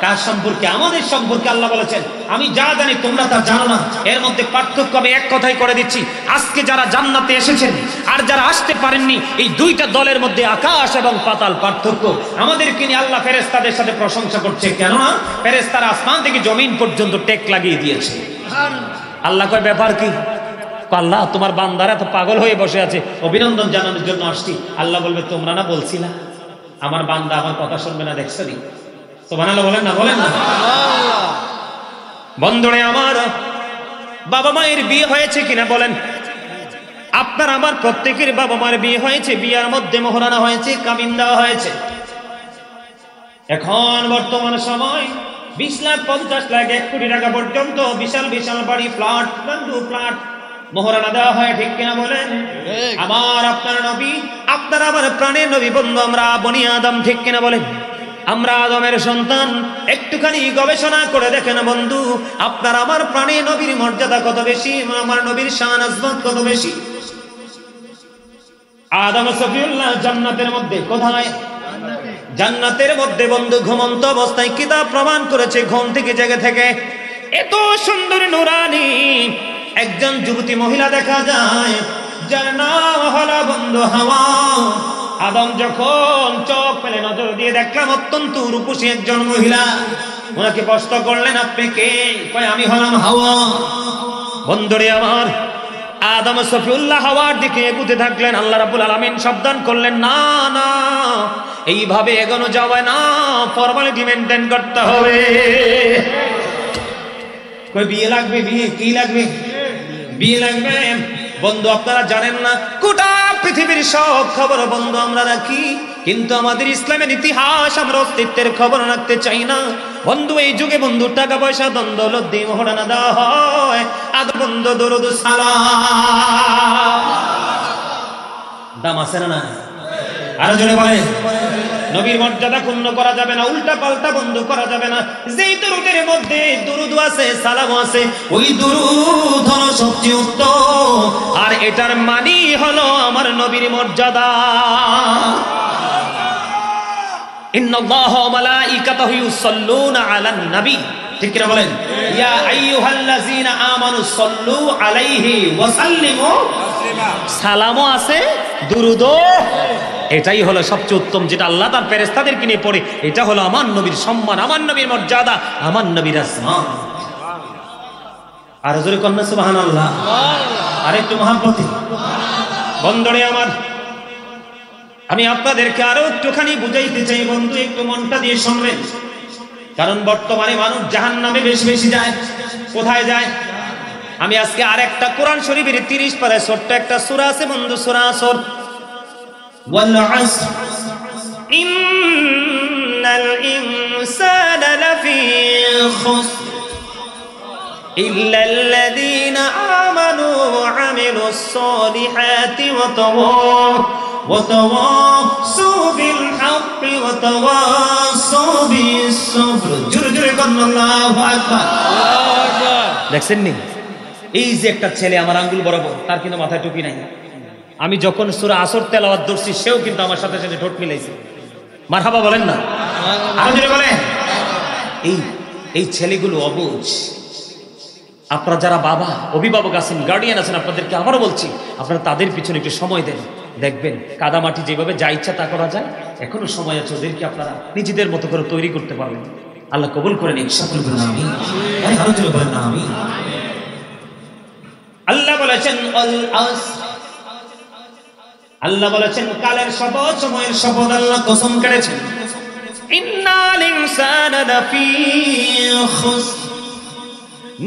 কার সম্পর্কে? আমাদের সম্পর্কে আল্লাহ বলেছেন আমি যা জানি তোমরা তা জানো না। এর মধ্যে পার্থক্য আমি এক কথাই করে দিচ্ছি, আজকে যারা জান্নাতে এসেছেন আর যারা আসতে পারেননি, এই দুইটা দলের মধ্যে আকাশ এবং পাতাল পার্থক্য। আমাদেরকে নিয়ে আল্লাহ ফেরেশতাদের সাথে প্রশংসা করছে, কেননা ফেরেশতারা আসমান থেকে জমিন পর্যন্ত টেক লাগিয়ে দিয়েছে। আল্লাহ কয় ব্যাপার কি? আল্লাহ তোমার বান্দারা তো পাগল হয়ে বসে আছে, অভিনন্দন জানানোর জন্য আসছি। আল্লাহ বলবে তোমরা না বলছিলা আমার বান্দা আমার কথা শুনবে না, দেখছো নি? সুবহানাল্লাহ বলেন না, বলেন না। বন্ধুরে আমার, বাবা মায়ের বিয়ে হয়েছে কিনা বলেন? আপনার আমার প্রত্যেকের বাবা মায়ের বিয়ে হয়েছে, বিয়ের মধ্যে মোহরানা হয়েছে, কাবিন দেওয়া হয়েছে। এখন বর্তমান সময় 20 লাখ 50 লাখ 1 কোটি টাকা পর্যন্ত বিশাল বিশাল বাড়ি, ফ্ল্যাট, ফ্ল্যাট মোহরানা দেওয়া হয়, ঠিক কিনা বলেন? আমার আপনার নবী, আপনার আমার প্রাণের নবী বন্ধু, আমরা বনি আদম, ঠিক কিনা বলেন? আমরা আদমের সন্তান। একটুখানি গবেষণা করে দেখেন বন্ধু, আপনার আমার প্রাণের নবীর মর্যাদা কত বেশি, আমার নবীর শান আজমত কত বেশি। আদম সফিউল্লাহ জান্নাতের মধ্যে, কোথায়? জান্নাতের মধ্যে বন্ধু, ঘুমন্ত অবস্থায় কিতাব প্রমাণ করেছে, ঘুম থেকে জেগে থেকে এত সুন্দর নুরানি একজন যুবতী মহিলা দেখা যায়, যার নাম হলো বন্ধু হাওয়া। আদম যখন চোখ ফেলে নজর দিয়ে দেখলাম অত্যন্ত রূপসী একজন মহিলা, ওনাকে প্রশ্ন করলেন আপনি কে? কয় আমি হলাম হাওয়া। বন্ধুরে আমার, আদম সফিউল্লাহ হাওয়ার দিকে এগুতে থাকলেন। আল্লাহ রাব্বুল আলামিন সাবধান করলেন, না না এইভাবে এগোনো যাবে না, ফর্মালিটি মেইনটেইন করতে হবে। কই বিয়ে লাগবে? বিয়ে কি লাগবে? বিয়ে লাগবে। বন্ধু আপনারা জানেন না, গোটা পৃথিবীর সব খবর বন্ধু আমরা রাখি, কিন্তু আমাদের ইসলামের ইতিহাস, আমরা অস্তিত্বের খবর রাখতে চাই না। বন্ধু এই যুগে বন্ধু টাকা পয়সা ধন দৌলত দিয়ে মোহরানা দেওয়া হয়, আর বন্ধু দরুদ সালাম দাম আছে না? আরো জোরে বলে। নবীর মর্যাদা ক্ষুণ্ণ করা যাবে না, উল্টা পাল্টা বন্ধ করা যাবে না। যেই দরুদের মধ্যে দরুদ আছে, সালাম আছে, ওই দরুদ হলো সবচেয়ে উত্তম, আর এটার মানি হলো আমার নবীর মর্যাদা। ইন্নাল্লাহা ওয়া মালাইকাতাহু ইউসাল্লুনা আলান নবী, ঠিক কি না বলেন? ইয়া আইয়ুহাল্লাযীনা আমানু সাল্লু আলাইহি ওয়া সাল্লিমু তাসলিমা। সালামও আছে, দুরুদও। এটাই হলো সবচেয়ে উত্তম, যেটা আল্লাহ তার ফেরেশতাদেরকে নিয়ে পড়ে। এটা হলো আমার নবীর সম্মান, আমার নবীর মর্যাদা, আমার নবীর আসমান। আর জোরে কন্যা সুবহানাল্লাহ। আর একটু মহাব্বতে বন্ধুরে আমার, আমি আপনাদেরকে আরো একটুখানি বুঝাইতে চাই বন্ধু, একটু মনটা দিয়ে শুনবেন। কারণ বর্তমানে মানুষ জাহান্নামে বেশি বেশি যায়। কোথায় যায়? আমি আজকে আর একটা কোরআন শরীফের 30 পারায় ছোট্ট একটা সূরা আছে বন্ধু, সূরা আসর। ওয়াল আসর ইন্নাল ইনসানা লাফি খুসর ইল্লাল্লাযীনা আমানু ওয়া আমিলুস সালিহাতি ওয়া তাওয়াসাউ বিল হাক্কি ওয়া তাওয়াসাউ বিস সাবর। জোরে জোরে আল্লাহু আকবার। দেখছেন নি? এই যে একটা ছেলে আমার আঙ্গুল বরাবর, তার কিন্তু মাথায় টুপি নাই। আমি যখন সূরা আসর তেলাওয়াত ধরছি, সেও কিন্তু আমার সাথে সাথে ঠোঁট মিলাইছে। মারহাবা বলেন না? আরো জোরে বলেন। এই ছেলেগুলো অবুঝ। আপনারা যারা বাবা, অভিভাবক আছেন, গার্ডিয়ান আছেন, আপনাদেরকে আবারও বলছি, আপনারা তাদের পিছনে একটু সময় দেন। দেখবেন কাদামাটি যেভাবে যা ইচ্ছা তা করা যায়, এখনো সময় আছে, ওদেরকে আপনারা নিজেদের মতো করে তৈরি করতে পারবেন। আল্লাহ কবুল করে নিন। আল্লাহ বলেছেন আল্লাহ বলেছেন কালের শপথ, সময়ের শপথ আল্লাহ কসম করেছেন। ইন্নাল ইনসানা লাফী খুসর,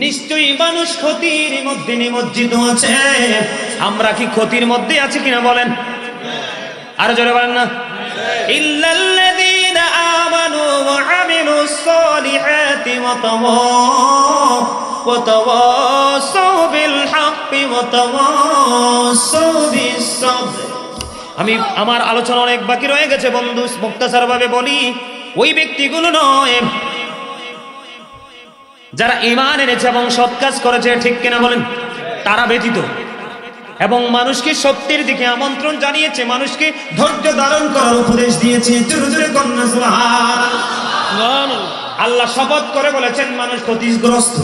নিশ্চয়ই মানুষ ক্ষতির মধ্যে নিমজ্জিত আছে। আমরা কি ক্ষতির মধ্যে আছি কিনা বলেন? আরো জোরে বলেন না। ইল্লাল্লাযীনা আমানু ওয়া আমিলুস সালিহাতি ওয়া তাওয়াসাউ বিল হাক্কি ওয়া তাওয়াসাউ বিস সাবর। আমার আলোচনা অনেক বাকি রয়ে গেছে বন্ধু, মুক্তাসারভাবে বলি, ওই ব্যক্তিগুলো নয় যারা ঈমান এনেছে এবং সৎ কাজ করেছে, ঠিক কিনা বলেন? তারা ব্যতীত, এবং মানুষকে সত্যের দিকে আমন্ত্রণ জানিয়েছে, মানুষকে ধৈর্য ধারণ করার উপদেশ দিয়েছে। জোরে জোরে কন্যা সুবহানাল্লাহ। আল্লাহ শপথ করে বলেছেন মানুষ ক্ষতিগ্রস্ত,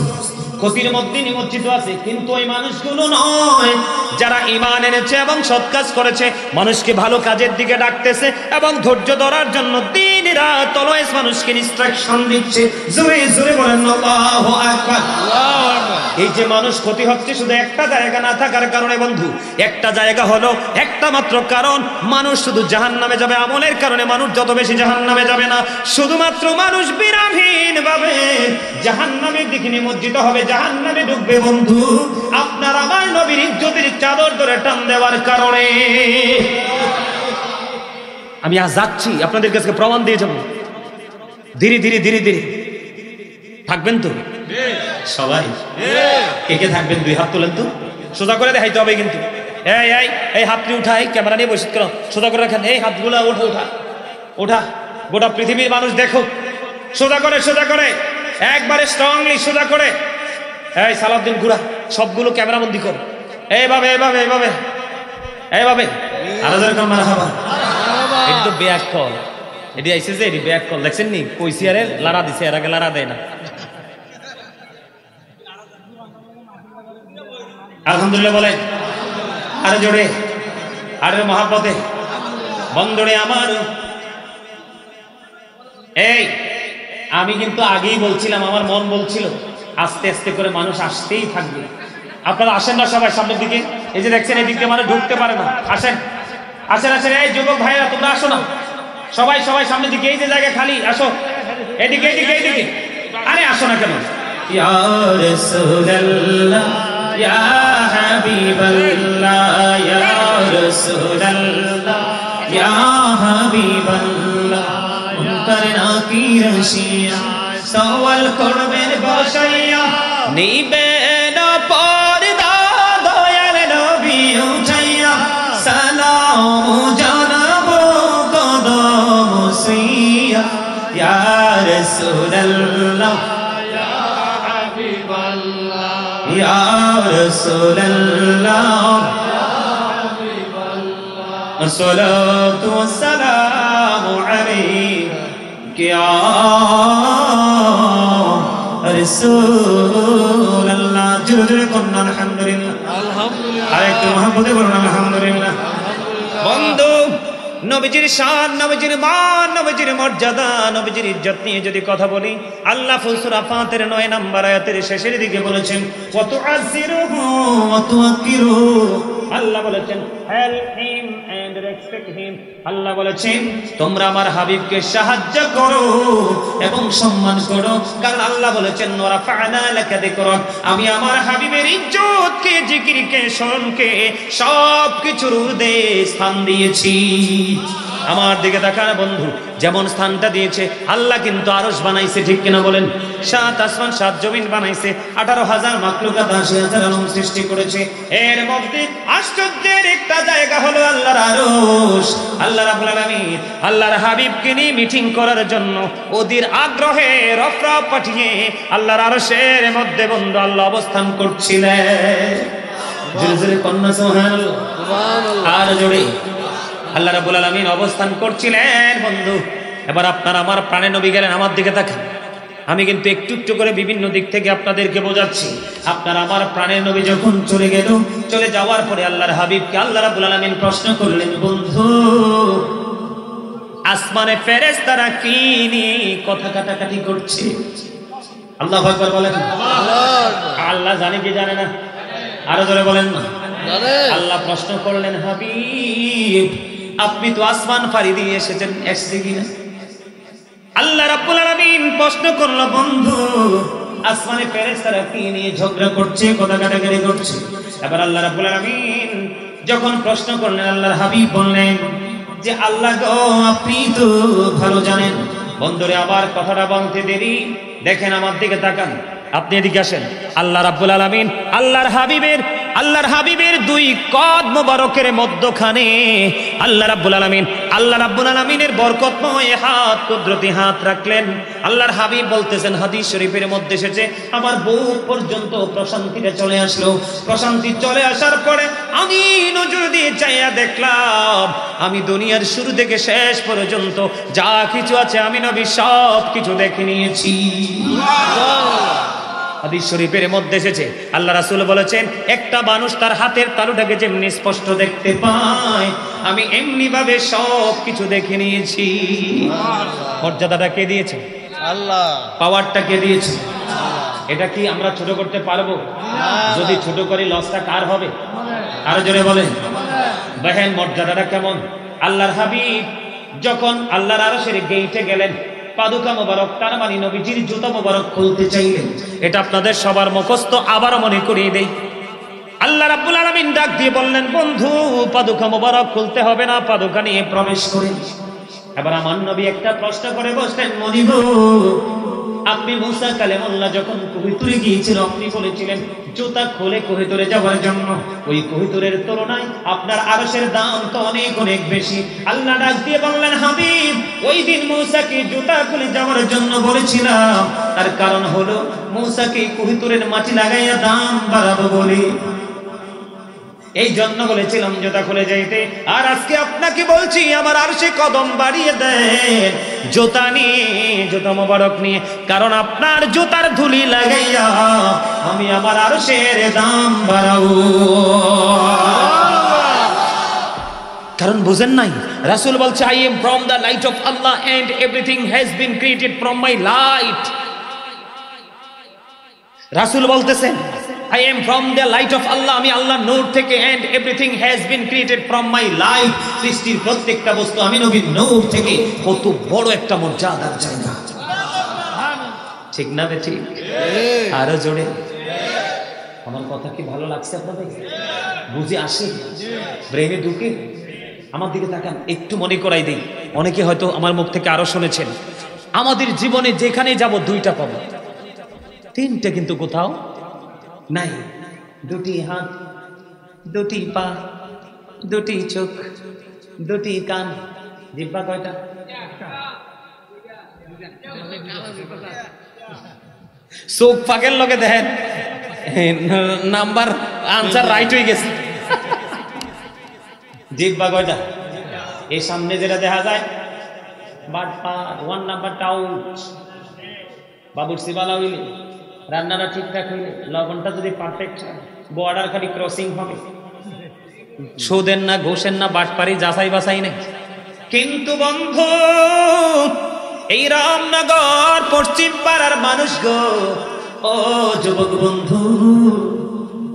ক্ষতির মধ্যে নিমজ্জিত আছে। কিন্তু ওই মানুষগুলো নয় যারা ঈমান এনেছে এবং সৎ কাজ করেছে, মানুষকে ভালো কাজের দিকে ডাকতেছে এবং ধৈর্য ধরার জন্য দিন রাত অলওয়েজ মানুষকে ইনস্ট্রাকশন দিচ্ছে। জোরে জোরে বলেন আল্লাহু আকবার। এই যে মানুষ ক্ষতি হচ্ছে শুধু একটা জায়গা না থাকার কারণে বন্ধু, একটা জায়গা হলো, একটা মাত্র কারণ, মানুষ শুধু জাহান্নামে যাবে। আমলের কারণে মানুষ যত বেশি জাহান্নামে যাবে না, শুধুমাত্র মানুষ বিরামহীন ভাবে জাহান্নামের দিকে নিমজ্জিত হবে, জাহান্নামে ঢুকবে বন্ধু আপনার আমার নবীর ইজ্জতের চাদর ধরে টান দেওয়ার কারণে। আমি আজ যাচ্ছি আপনাদের কাছে প্রমাণ দিয়ে যাব। ধীরে ধীরে ধীরে ধীরে থাকবেন তো সবাই? কে কে থাকবেন? দুই হাত তোলেন তো, সোজা করে দেখাইতে হবে কিন্তু। এই হাতটি উঠাই, ক্যামেরা নিয়ে বসে কেন, সোজা করে রাখেন। এই হাতগুলা ওঠা ওঠা ওঠা, গোটা পৃথিবীর মানুষ দেখো, সোজা করে সোজা করে, একবারে স্ট্রংলি সোজা করে। এই সালাউদ্দিন ঘুরা, সবগুলো ক্যামেরা বন্দি কর। এইভাবে এইভাবে এইভাবে এইভাবে। আরো যেরকম মারহাবা। এটা তো ব্যাক কল, এটি আইসে যে এটি ব্যাক কল, দেখছেন নি? কইছি আরে লারা দিছে, এর আগে লারা দেয় না। আলহামদুলিল্লাহ বলেন আরে জোরে, আরে মহাব্বতে বন্ধুরে আমার। এই আমি কিন্তু আগেই বলছিলাম, আমার মন বলছিল আস্তে আস্তে করে মানুষ আসতেই থাকবে। আপনারা আসেন না সবাই সামনের দিকে? এই যে দেখছেন এই দিকে মানুষ ঢুকতে পারে না, আসেন আসেন আসেন। এই যুবক ভাইরা তোমরা আসো না, সবাই সবাই সামনের দিকে, এই যে জায়গা খালি, আসো এদিকে এদিকে এদিকে। আরে আসো না কেন? ইয়া রাসূলুল্লাহ ইয়া হাবিবাল্লাহ ইয়া রাসূলুল্লাহ ইয়া হাবিবাল্লাহ, মুনকারনা কি রশিয়া সওয়াল করবেন বসাইয়া, নিবেন পর্দা দয়াল নবী উঠাইয়া, সালাম জানাবো কদম সুইয়া। ইয়া রাসূলুল্লাহ ইয়া হাবিবাল্লাহ ইয়া রাসূলুল্লাহ ইয়া হাবিবাল্লাহ, আসসালাতু ওয়াসসালামু আলাইকা ইয়া রাসূলুল্লাহ। জোরে জোরে বলুন আলহামদুলিল্লাহ। আলহামদুলিল্লাহ। আরেকটু মহব্বতে বলুন আলহামদুলিল্লাহ। বন্ধু, নবীজির শান, নবীজির মান, নবীজির মর্যাদা, নবীজির ইজ্জত নিয়ে যদি কথা বলি, আল্লাহ সূরা ফাতির 9 নম্বর আয়াতের শেষের দিকে বলেছেন ওয়া তুআযিরুহু ওয়া তুআক্কিরুহু। আল্লাহ বলেছেন help him and respect him. Allah বলেছেন তোমরা আমার হাবিবকে সাহায্য করো এবং সম্মান করো, কারণ আল্লাহ বলেছেন ওয়ারাফা'না লাকা যিকরাক, আমি আমার হাবিবের ইজ্জতকে, জিকিরকে, স্মরণকে সবকিছুর ঊর্ধ্বে স্থান দিয়েছি। আমার দিকে তাকান বন্ধু, যেমন স্থানটা দিয়েছে আল্লাহ কিন্তু আরশ বানাইছে, ঠিক কিনা বলেন? 7 আসমান 7 জমিন বানাইছে, 18,000 মাখলুকাত 80,000 আলম সৃষ্টি করেছে। এর মধ্যে আশ্চর্যের একটা জায়গা হলো আল্লাহর আরশ। আল্লাহ রাব্বুল আলামিন আল্লাহর হাবিবকে নিয়ে মিটিং করার জন্য ওদের আগ্রহে রফরফ পাঠিয়ে আল্লাহর আরশের মধ্যে বন্ধু আল্লাহ অবস্থান করছিলেন। জোরে জোরে কন্যা সুবহানাল্লাহ, আর জোরে। আল্লাহ রাব্বুল আলামিন অবস্থান করছিলেন বন্ধু। এবার আপনার আমার প্রাণের নবী গেলেন, আমার দিকে তাকান। আমি কিন্তু একটু একটু করে বিভিন্ন দিক থেকে আপনাদেরকে বোঝাচ্ছি। আপনার আমার প্রাণের নবী যখন চলে গেল, চলে যাওয়ার পরে আল্লাহর হাবিবকে আল্লাহ রাব্বুল আলামিন প্রশ্ন করলেন, বন্ধু আসমানে ফেরেশতারা কি নিয়ে কথা কাটাকাটি করছে? আল্লাহু আকবার বলেন। আল্লাহ জানে কি জানে না? আরো জোরে বলেন না। আল্লাহ প্রশ্ন করলেন, হাবিব আপনি তো আসমান পাড়ি দিয়ে এসেছেন, এসেছে কিনা? আল্লাহ রাব্বুল আলামিন প্রশ্ন করলো, বন্ধু আসমানে ফেরেশতারা কি নিয়ে ঝগড়া করছে, কথা কাটাকাটি করছে? এবার আল্লাহ রাব্বুল আলামিন যখন প্রশ্ন করলেন, আল্লাহর হাবিব বললেন যে আল্লাহ গো আপনি তো ভালো জানেন। বন্ধুরে আবার কথাটা বলতে দেরি, দেখেন আমার দিকে তাকান, আপনি এদিকে আসেন। আল্লাহ রাব্বুল আলামিন আল্লাহর হাবিবের দুই কদ মোবারকের মধ্যখানে আল্লাহ রাব্বুল আলামিনের বরকতময় হাত, কুদরতি হাত রাখলেন। আল্লাহর হাবিব বলতেছেন, হাদিস শরীফের মধ্যে এসেছে, আমার বুক পর্যন্ত প্রশান্তিতে চলে আসলো। প্রশান্তি চলে আসার পরে আমি নজর দিয়ে চাইয়া দেখলাম, আমি দুনিয়ার শুরু থেকে শেষ পর্যন্ত যা কিছু আছে আমি নবী সব কিছু দেখে নিয়েছি। হাদিস শরীফের মধ্যে এসেছে, আল্লাহ রাসূল বলেছেন, একটা মানুষ তার হাতের তালুটাকে যেমনি স্পষ্ট দেখতে পায়, আমি এমনি ভাবে সব কিছু দেখে নিয়েছি। মর্যাদাটা কে দিয়েছে? আল্লাহ। পাওয়ারটা কে দিয়েছে? এটা কি আমরা ছোট করতে পারবো? যদি ছোট করি লসটা কার হবে? আরো জোরে বলেন। দেখেন মর্যাদাটা কেমন। আল্লাহর হাবিব যখন আল্লাহর আরশের গেইটে গেলেন, পাদুকা মোবারক, তার মানে নবীজির জুতা মোবারক খুলতে চাইলেন। এটা আপনাদের সবার মুখস্থ, আবারও মনে করিয়ে দেই। আল্লাহ রাব্বুল আলামিন ডাক দিয়ে বললেন, বন্ধু পাদুকা মোবারক খুলতে হবে না, পাদুকা নিয়ে প্রবেশ করেন। এবার আমার নবী একটা প্রশ্ন করে বসলেন, মনিব আপনি মুসা কালিমুল্লাহ যখন কোহিতুরে গিয়েছিল, আপনি বলেছিলেন জুতা খুলে কোহিতুরে যাওয়ার জন্য। ওই কোহিতুরের তুলনায় আপনার আরশের দাম তো অনেক অনেক বেশি। আল্লাহ ডাক দিয়ে বললেন, হাবিব ওই দিন মূসাকে জুতা খুলে যাওয়ার জন্য বলেছিলাম, তার কারণ হলো মূসাকে কোহিতুরের মাটি লাগাইয়া দাম বাড়াবো বলে, এই জন্য বলেছিলাম জুতা খুলে যাইতে। আর আজকে আপনাকে বলছি আমার আরশে কদম বাড়িয়ে দেন জুতা নিয়ে, জুতা মোবারক নিয়ে, কারণ আপনার জুতার ধুলি লাগাইয়া আমি আমার আরশের দাম বাড়াবো। কারণ বুঝেন নাই, রাসূল বলছে, I am from the light of Allah and everything has been created from my light। রাসূল বলতেছেন, I am from the light of Allah, আমি আল্লাহর নূর থেকে, and everything has been created from my light। সৃষ্টির প্রত্যেকটা বস্তু আমি নবীর নূর থেকে। কত বড় একটা মর্যাদার জায়গা, ঠিক না বে? ঠিক। আরো জোরে। আমার কথা কি ভালো লাগছে আপনাদের? বুঝে আসে, ব্রেনে ঢুকে? আমার দিকে তাকান, একটু মনে করাই দিই। অনেকে হয়তো আমার মুখ থেকে আরো শুনেছেন, আমাদের জীবনে যেখানে যাব দুইটা পাবো, তিনটা কিন্তু কোথাও নাই। দুটি হাত, দুটি পা, দুটি চোখ, দুটি কান, জিহ্বা কয়টা? চোখ ফাঁকের লগে দেখেন নাম্বার আনসার রাইট হয়ে গেছে। জিহ্বা কয়টা? এই সামনে যেটা দেখা যায় বাট পা, 1 নাম্বারটা আউট। বাবুর্চি বালা হইলে, রান্নাটা ঠিকঠাক হইলে, লবণটা যদি পারফেক্ট হয়, বর্ডার খালি ক্রসিং হবে। সুদেন না, ঘোষেন না, বাটপারি যাচাই বাছাই নেই। কিন্তু বন্ধু এই রামনগর পশ্চিম পাড়ার মানুষ গো, ও যুবক বন্ধু,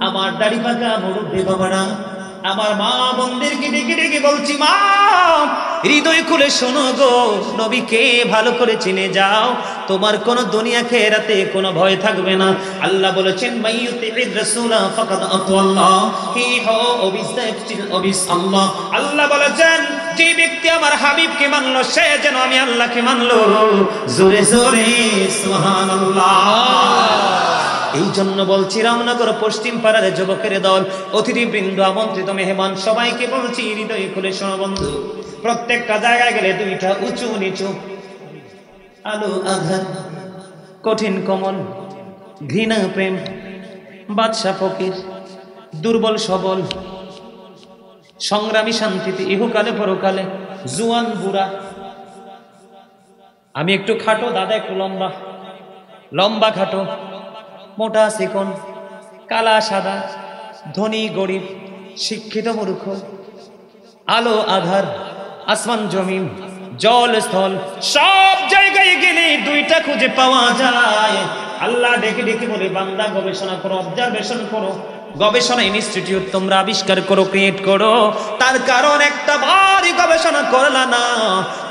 আমার দাড়ি পাকা মুরব্বী বাবারা, আমার মা বোনদেরকে ডেকে ডেকে বলছি, মা হৃদয় খুলে শোনো গো, নবীকে ভালো করে চিনে যাও, তোমার কোন দুনিয়া খেরাতে কোনো ভয় থাকবে না। আল্লাহ বলেছেন, মাইয়ুতির রাসূলা ফাকাদ আতাল্লাহ, হি হো অবিস আল্লাহ। আল্লাহ বলেছেন, যে ব্যক্তি আমার হাবিবকে মানলো সে যেন আমি আল্লাহকে মানলো। জোরে জোরে সুবহানাল্লাহ। এই জন্য বলছি রামনগর পশ্চিম পাড়ার যুবকের দল, অতিথিবৃন্দ, আমন্ত্রিত মেহমান সবাইকে বলছি হৃদয় খুলে শোনো বন্ধু, প্রত্যেকটা জায়গায় গেলে দুইটা উঁচু নিচু, আলো আধার, কঠিন কমল, ঘৃণা প্রেম, বাদশা ফকির, দুর্বল সবল, সংগ্রামী শান্তিতে ইহকালে পরকালে, জুয়ান বুড়া। আমি একটু খাটো, দাদা একটু লম্বা, লম্বা খাটো, মোটা চিকন, কালা সাদা, ধনী গরিব, শিক্ষিত মূর্খ, আলো আধার, আসমান জমিন, জল স্থল, সব জায়গায় গেলে দুইটা খুঁজে পাওয়া যায়। আল্লাহ ডেকে ডেকে বলে বান্দা গবেষণা করো, অবজারভেশন করো, গবেষণা ইনস্টিটিউট তোমরা আবিষ্কার করো, ক্রিয়েট করো। তার কারণ একটা বারই গবেষণা করলা না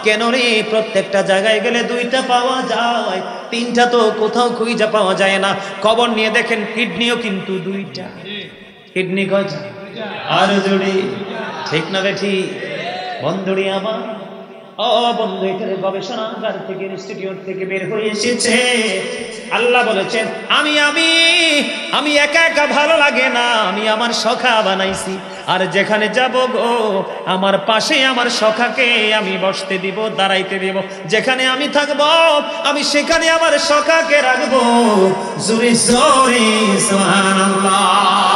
কেন রে? প্রত্যেকটা জায়গায় গেলে দুইটা পাওয়া যায়, তিনটা তো কোথাও খুঁজে পাওয়া যায় না। খবর নিয়ে দেখেন কিডনিও কিন্তু দুইটা। কিডনি কয়টা? আর জোরে ঠিক না রে? ঠিক বন্ধুরি আমার, ও বন্ধু, এটার গবেষণাগার থেকে, ইনস্টিটিউট থেকে বের হয়ে এসেছে। আল্লাহ বলেছেন আমি আমি আমি একা একা ভালো লাগে না, আমি আমার সখা বানাইছি। আর যেখানে যাব গো আমার পাশে আমার সখাকে আমি বসতে দিব, দাঁড়াইতে দিব। যেখানে আমি থাকবো আমি সেখানে আমার সখাকে রাখবো। জোরে জোরে সুবহানাল্লাহ।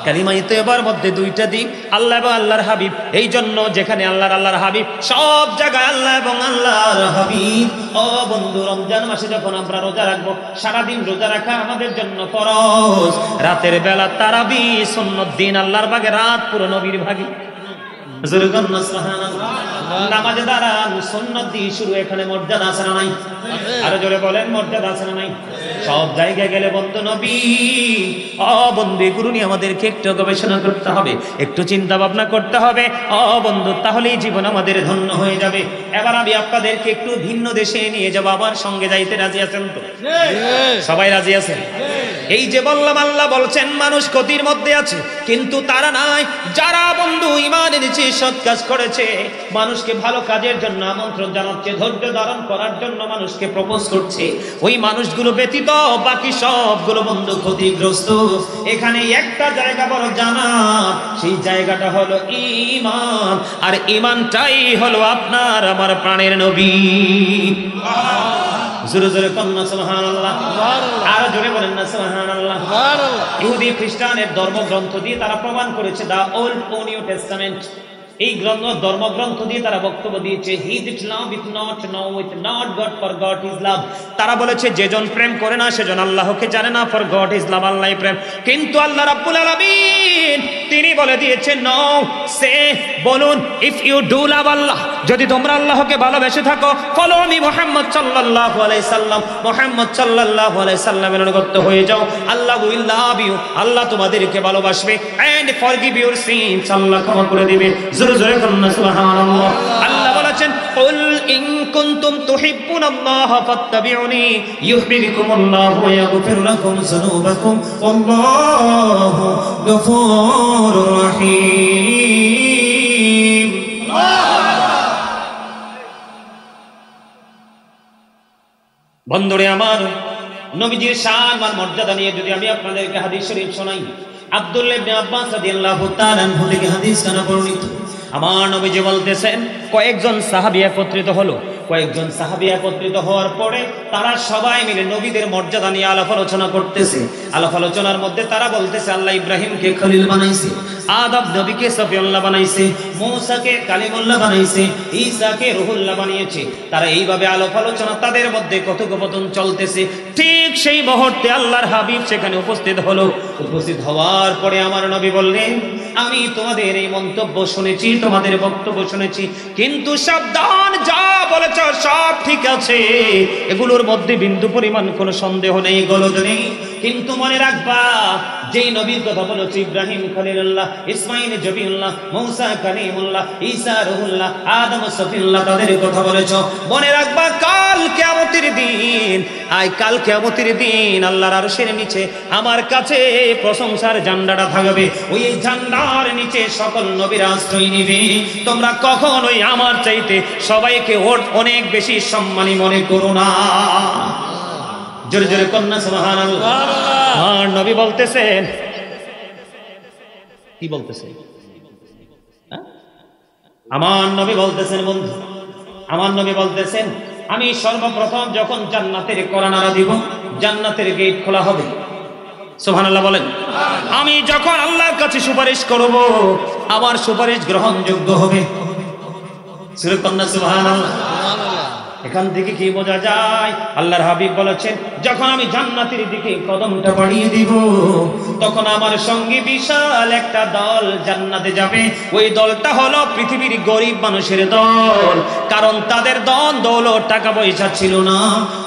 কালিমায়ে তয়্যিবার মধ্যে দুইটা দিক, আল্লাহ এবং আল্লাহর হাবিব। এই জন্য যেখানে আল্লাহর হাবিব, সব জায়গায় আল্লাহ এবং আল্লাহর হাবিব। ও বন্ধু, রমজান মাসে যখন আমরা রোজা রাখবো, সারাদিন রোজা রাখা আমাদের জন্য ফরজ। রাতের বেলা তারাবি সুন্নত, দিন আল্লাহর ভাগে, রাত পুরো নবীর ভাগে। নামাজে দাঁড়ান সুন্নত দিয়ে শুরু, এখানে মর্যাদা আছে না নাই? আরো জোরে বলেন, মর্যাদা আছে না নাই? সব জায়গায় গেলে বন্ধু নবী, ও বন্ধু, এগুলো নিয়ে আমাদেরকে একটু গবেষণা করতে হবে, একটু চিন্তা ভাবনা করতে হবে। ও বন্ধু, তাহলেই জীবন আমাদের ধন্য হয়ে যাবে। এবার আমি আপনাদেরকে একটু ভিন্ন দেশে নিয়ে যাবো, আমার সঙ্গে যাইতে রাজি আছেন তো? সবাই রাজি আছেন? এই যে বললাম, আল্লাহ বলছেন মানুষ ক্ষতির মধ্যে আছে, কিন্তু তারা নাই যারা বন্ধু ঈমান এনেছে, সৎ কাজ করেছে, মানুষকে ভালো কাজের জন্য আমন্ত্রণ জানাচ্ছে, ধৈর্য ধারণ করার জন্য মানুষকে প্রপোজ করছে। ওই মানুষগুলো ব্যতীত বাকি সবগুলো বন্ধু ক্ষতিগ্রস্ত। এখানে একটা জায়গা বড় জানা, সেই জায়গাটা হলো ঈমান। আর ঈমানটাই হলো আপনার আমার প্রাণের নবী। জোরে জোরে কন্যা সুবহানাল্লাহ, আর জোরে বলেন না সুবহানাল্লাহ। ইহুদি খ্রিস্টানের ধর্মগ্রন্থ দিয়ে তারা প্রমাণ করেছে, দা ওল্ড ও নিউ টেস্টামেন্ট, এই ধর্মগ্রন্থ দিয়ে তারা বক্তব্য দিয়েছে, he that loveth not knoweth not God, for God is love। তারা বলেছে যেজন প্রেম করে না সেজন আল্লাহকে জানে না, for God is love, আল্লাহই প্রেম। কিন্তু আল্লাহ রাব্বুল আলামিন তিনি বলে দিয়েছেন, নো সে, বলুন, ইফ ইউ ডু লাভ আল্লাহ, যদি তোমরা আল্লাহকে ভালোবেসে থাকো, ফলো মি মুহাম্মদ সাল্লাল্লাহু আলাইহি সাল্লাম, মুহাম্মদ সাল্লাল্লাহু আলাইহি সাল্লামের অনুগত হয়ে যাও, আল্লাহ উইল লাভ ইউ, আল্লাহ তোমাদেরকে ভালোবাসবে, এন্ড ফরগিভ ইউর সিনস, আল্লাহ ক্ষমা করে দিবে। জোরে জোরে বলুন সুবহানাল্লাহ। আল্লাহ বলেছেন, কুল ইন কুনতুম তুহিব্বুনাল্লাহ ফাত্তাবিউনি ইউহিব্বুকুমুল্লাহু ওয়া ইয়াগফির লাকুম যুনুবাকুম ওয়াল্লাহু গফুরুর রহিম। বন্ধুরে আমার, নবীজির শান আর মর্যাদা নিয়ে যদি আমি আপনাদেরকে হাদিস শরীফ শোনাই, আব্দুল্লাহ ইবনে আব্বাস রাদিয়াল্লাহু তাআলা আনহু থেকে হাদিস কানা বর্ণিত, আমার নবীজি বলতেছেন, কয়েকজন সাহাবী একত্রিত হলো। কয়েকজন সাহাবী একত্রিত হওয়ার পরে তারা সবাই মিলে নবীদের মর্যাদা নিয়ে আলাপ আলোচনা করতেছে। আলাপ আলোচনার মধ্যে তারা বলতেছে, আল্লাহ ইব্রাহিমকে খলিল বানাইছে, আদম নবীকে সফিউল্লাহ বানাইছে, মূসাকে কালিমুল্লাহ বানাইছে, ঈসাকে রুহুল্লাহ বানিয়েছে। তারা এইভাবে আলাপ আলোচনা, তাদের মধ্যে কথোপকথন চলতেছে। ঠিক সেই মুহূর্তে আল্লাহর হাবিব সেখানে উপস্থিত হলো। উপস্থিত হওয়ার পরে আমার নবী বললেন, আমি তোমাদের এই মন্তব্য শুনেছি, তোমাদের বক্তব্য শুনেছি, কিন্তু সাবধান, যা বলেছ সব ঠিক আছে, এগুলোর মধ্যে বিন্দু পরিমাণ কোনো সন্দেহ নেই, গলদ নেই, কিন্তু মনে রাখবা যেই নবীর কথা বলেছে ইব্রাহিম খলিলুল্লাহ, ইসমাইল জবিউল্লাহ, মূসা কালিমুল্লাহ, ঈসা রুহুল্লাহ, আদম সফিউল্লাহ, তাদের কথা বলেছো। মনে রাখবা কাল কিয়ামতের দিন, কাল কিয়ামতের দিন আল্লাহর আরশের নিচে আমার কাছে প্রশংসার ঝান্ডাটা থাকবে। ওই ঝান্ডার নিচে সকল নবীরা আশ্রয় নিবে। তোমরা কখনোই আমার চাইতে সবাইকে অনেক বেশি সম্মানী মনে করো না। জোরে জোরে কন্যা সুবহানাল্লাহ। আমার নবী বলতেছেন, কি বলতেছেন? আমার নবী বলতেছেন, বন্ধু আমার নবী বলতেছেন, আমি সর্বপ্রথম যখন জান্নাতের করানারা দিব, জান্নাতের গেট খোলা হবে। সুবহানাল্লাহ বলেন। আমি যখন আল্লাহর কাছে সুপারিশ করব, আমার সুপারিশ গ্রহণযোগ্য হবে। সূরা কন্যা সুবহানাল্লাহ। এখান থেকে কি বোঝা যায়? আল্লাহর হাবিব বলেছেন, যখন আমি জান্নাতের দিকে কদমটা বাড়িয়ে দিব, তখন আমার সঙ্গে বিশাল একটা দল জান্নাতে যাবে। ওই দলটা হলো পৃথিবীর গরিব মানুষের দল, কারণ তাদের ধন দৌলত টাকা পয়সা ছিল না,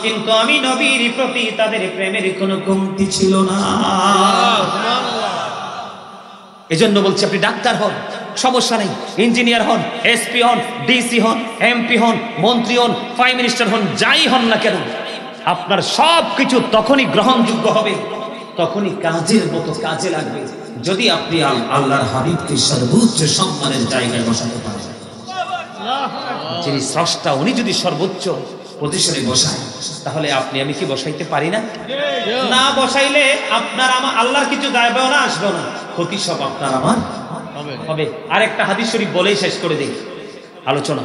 কিন্তু আমি নবীর প্রতি তাদের প্রেমের কোনো কমতি ছিল না। এজন্য বলছি, আপনি ডাক্তার হন, সমস্যা নেই, ইঞ্জিনিয়ার হন, এসপি হন, ডিসি হন, এমপি হন, মন্ত্রী হন, প্রাইম মিনিস্টার হন, যাই হন না কেন, আপনার সব কিছু তখনই গ্রহণযোগ্য হবে, তখনই কাজের মতো কাজে লাগবে, যদি আপনি আল্লাহর হাবিবকে সর্বোচ্চ সম্মানের জায়গায় বসাতে পারেন। যিনি স্রষ্টা, উনি যদি সর্বোচ্চ পজিশনে বসায়, তাহলে আপনি আমি কি বসাইতে পারি না? না বসাইলে আপনার আমার আল্লাহর কিছু যাবেও না, আসবেও না, ক্ষতি সব আপনার আমার হবে। আরেকটা হাদিস শরীফ বলেই শেষ করে দেই আলোচনা।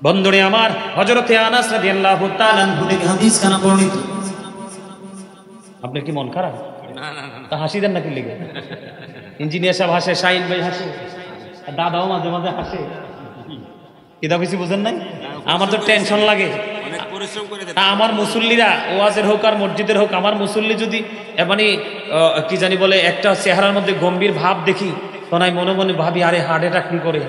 বন্ধুরে আমার, হযরতে আনাস রাদিয়াল্লাহু তাআলা আনহু থেকে হাদিস কানা বর্ণিত। আপনার কি মন খারাপ? না না না, তা হাসি দেন নাকি লেগে? ইঞ্জিনিয়ার সাহেব হাসে, শাহিন ভাই হাসে, দাদাও মাঝে মাঝে হাসে, এটা কিছু বুঝেন নাই? আমার তো টেনশন লাগে। আমার মুসল্লিরা, ওয়াজের হোক আর মসজিদের হোক, আমার মুসল্লি যদি মানে কি জানি বলে একটা চেহারার মধ্যে গম্ভীর ভাব দেখি, তো নাই মনে মনে ভাবি, আরে হার্ট অ্যাটাক কি করে।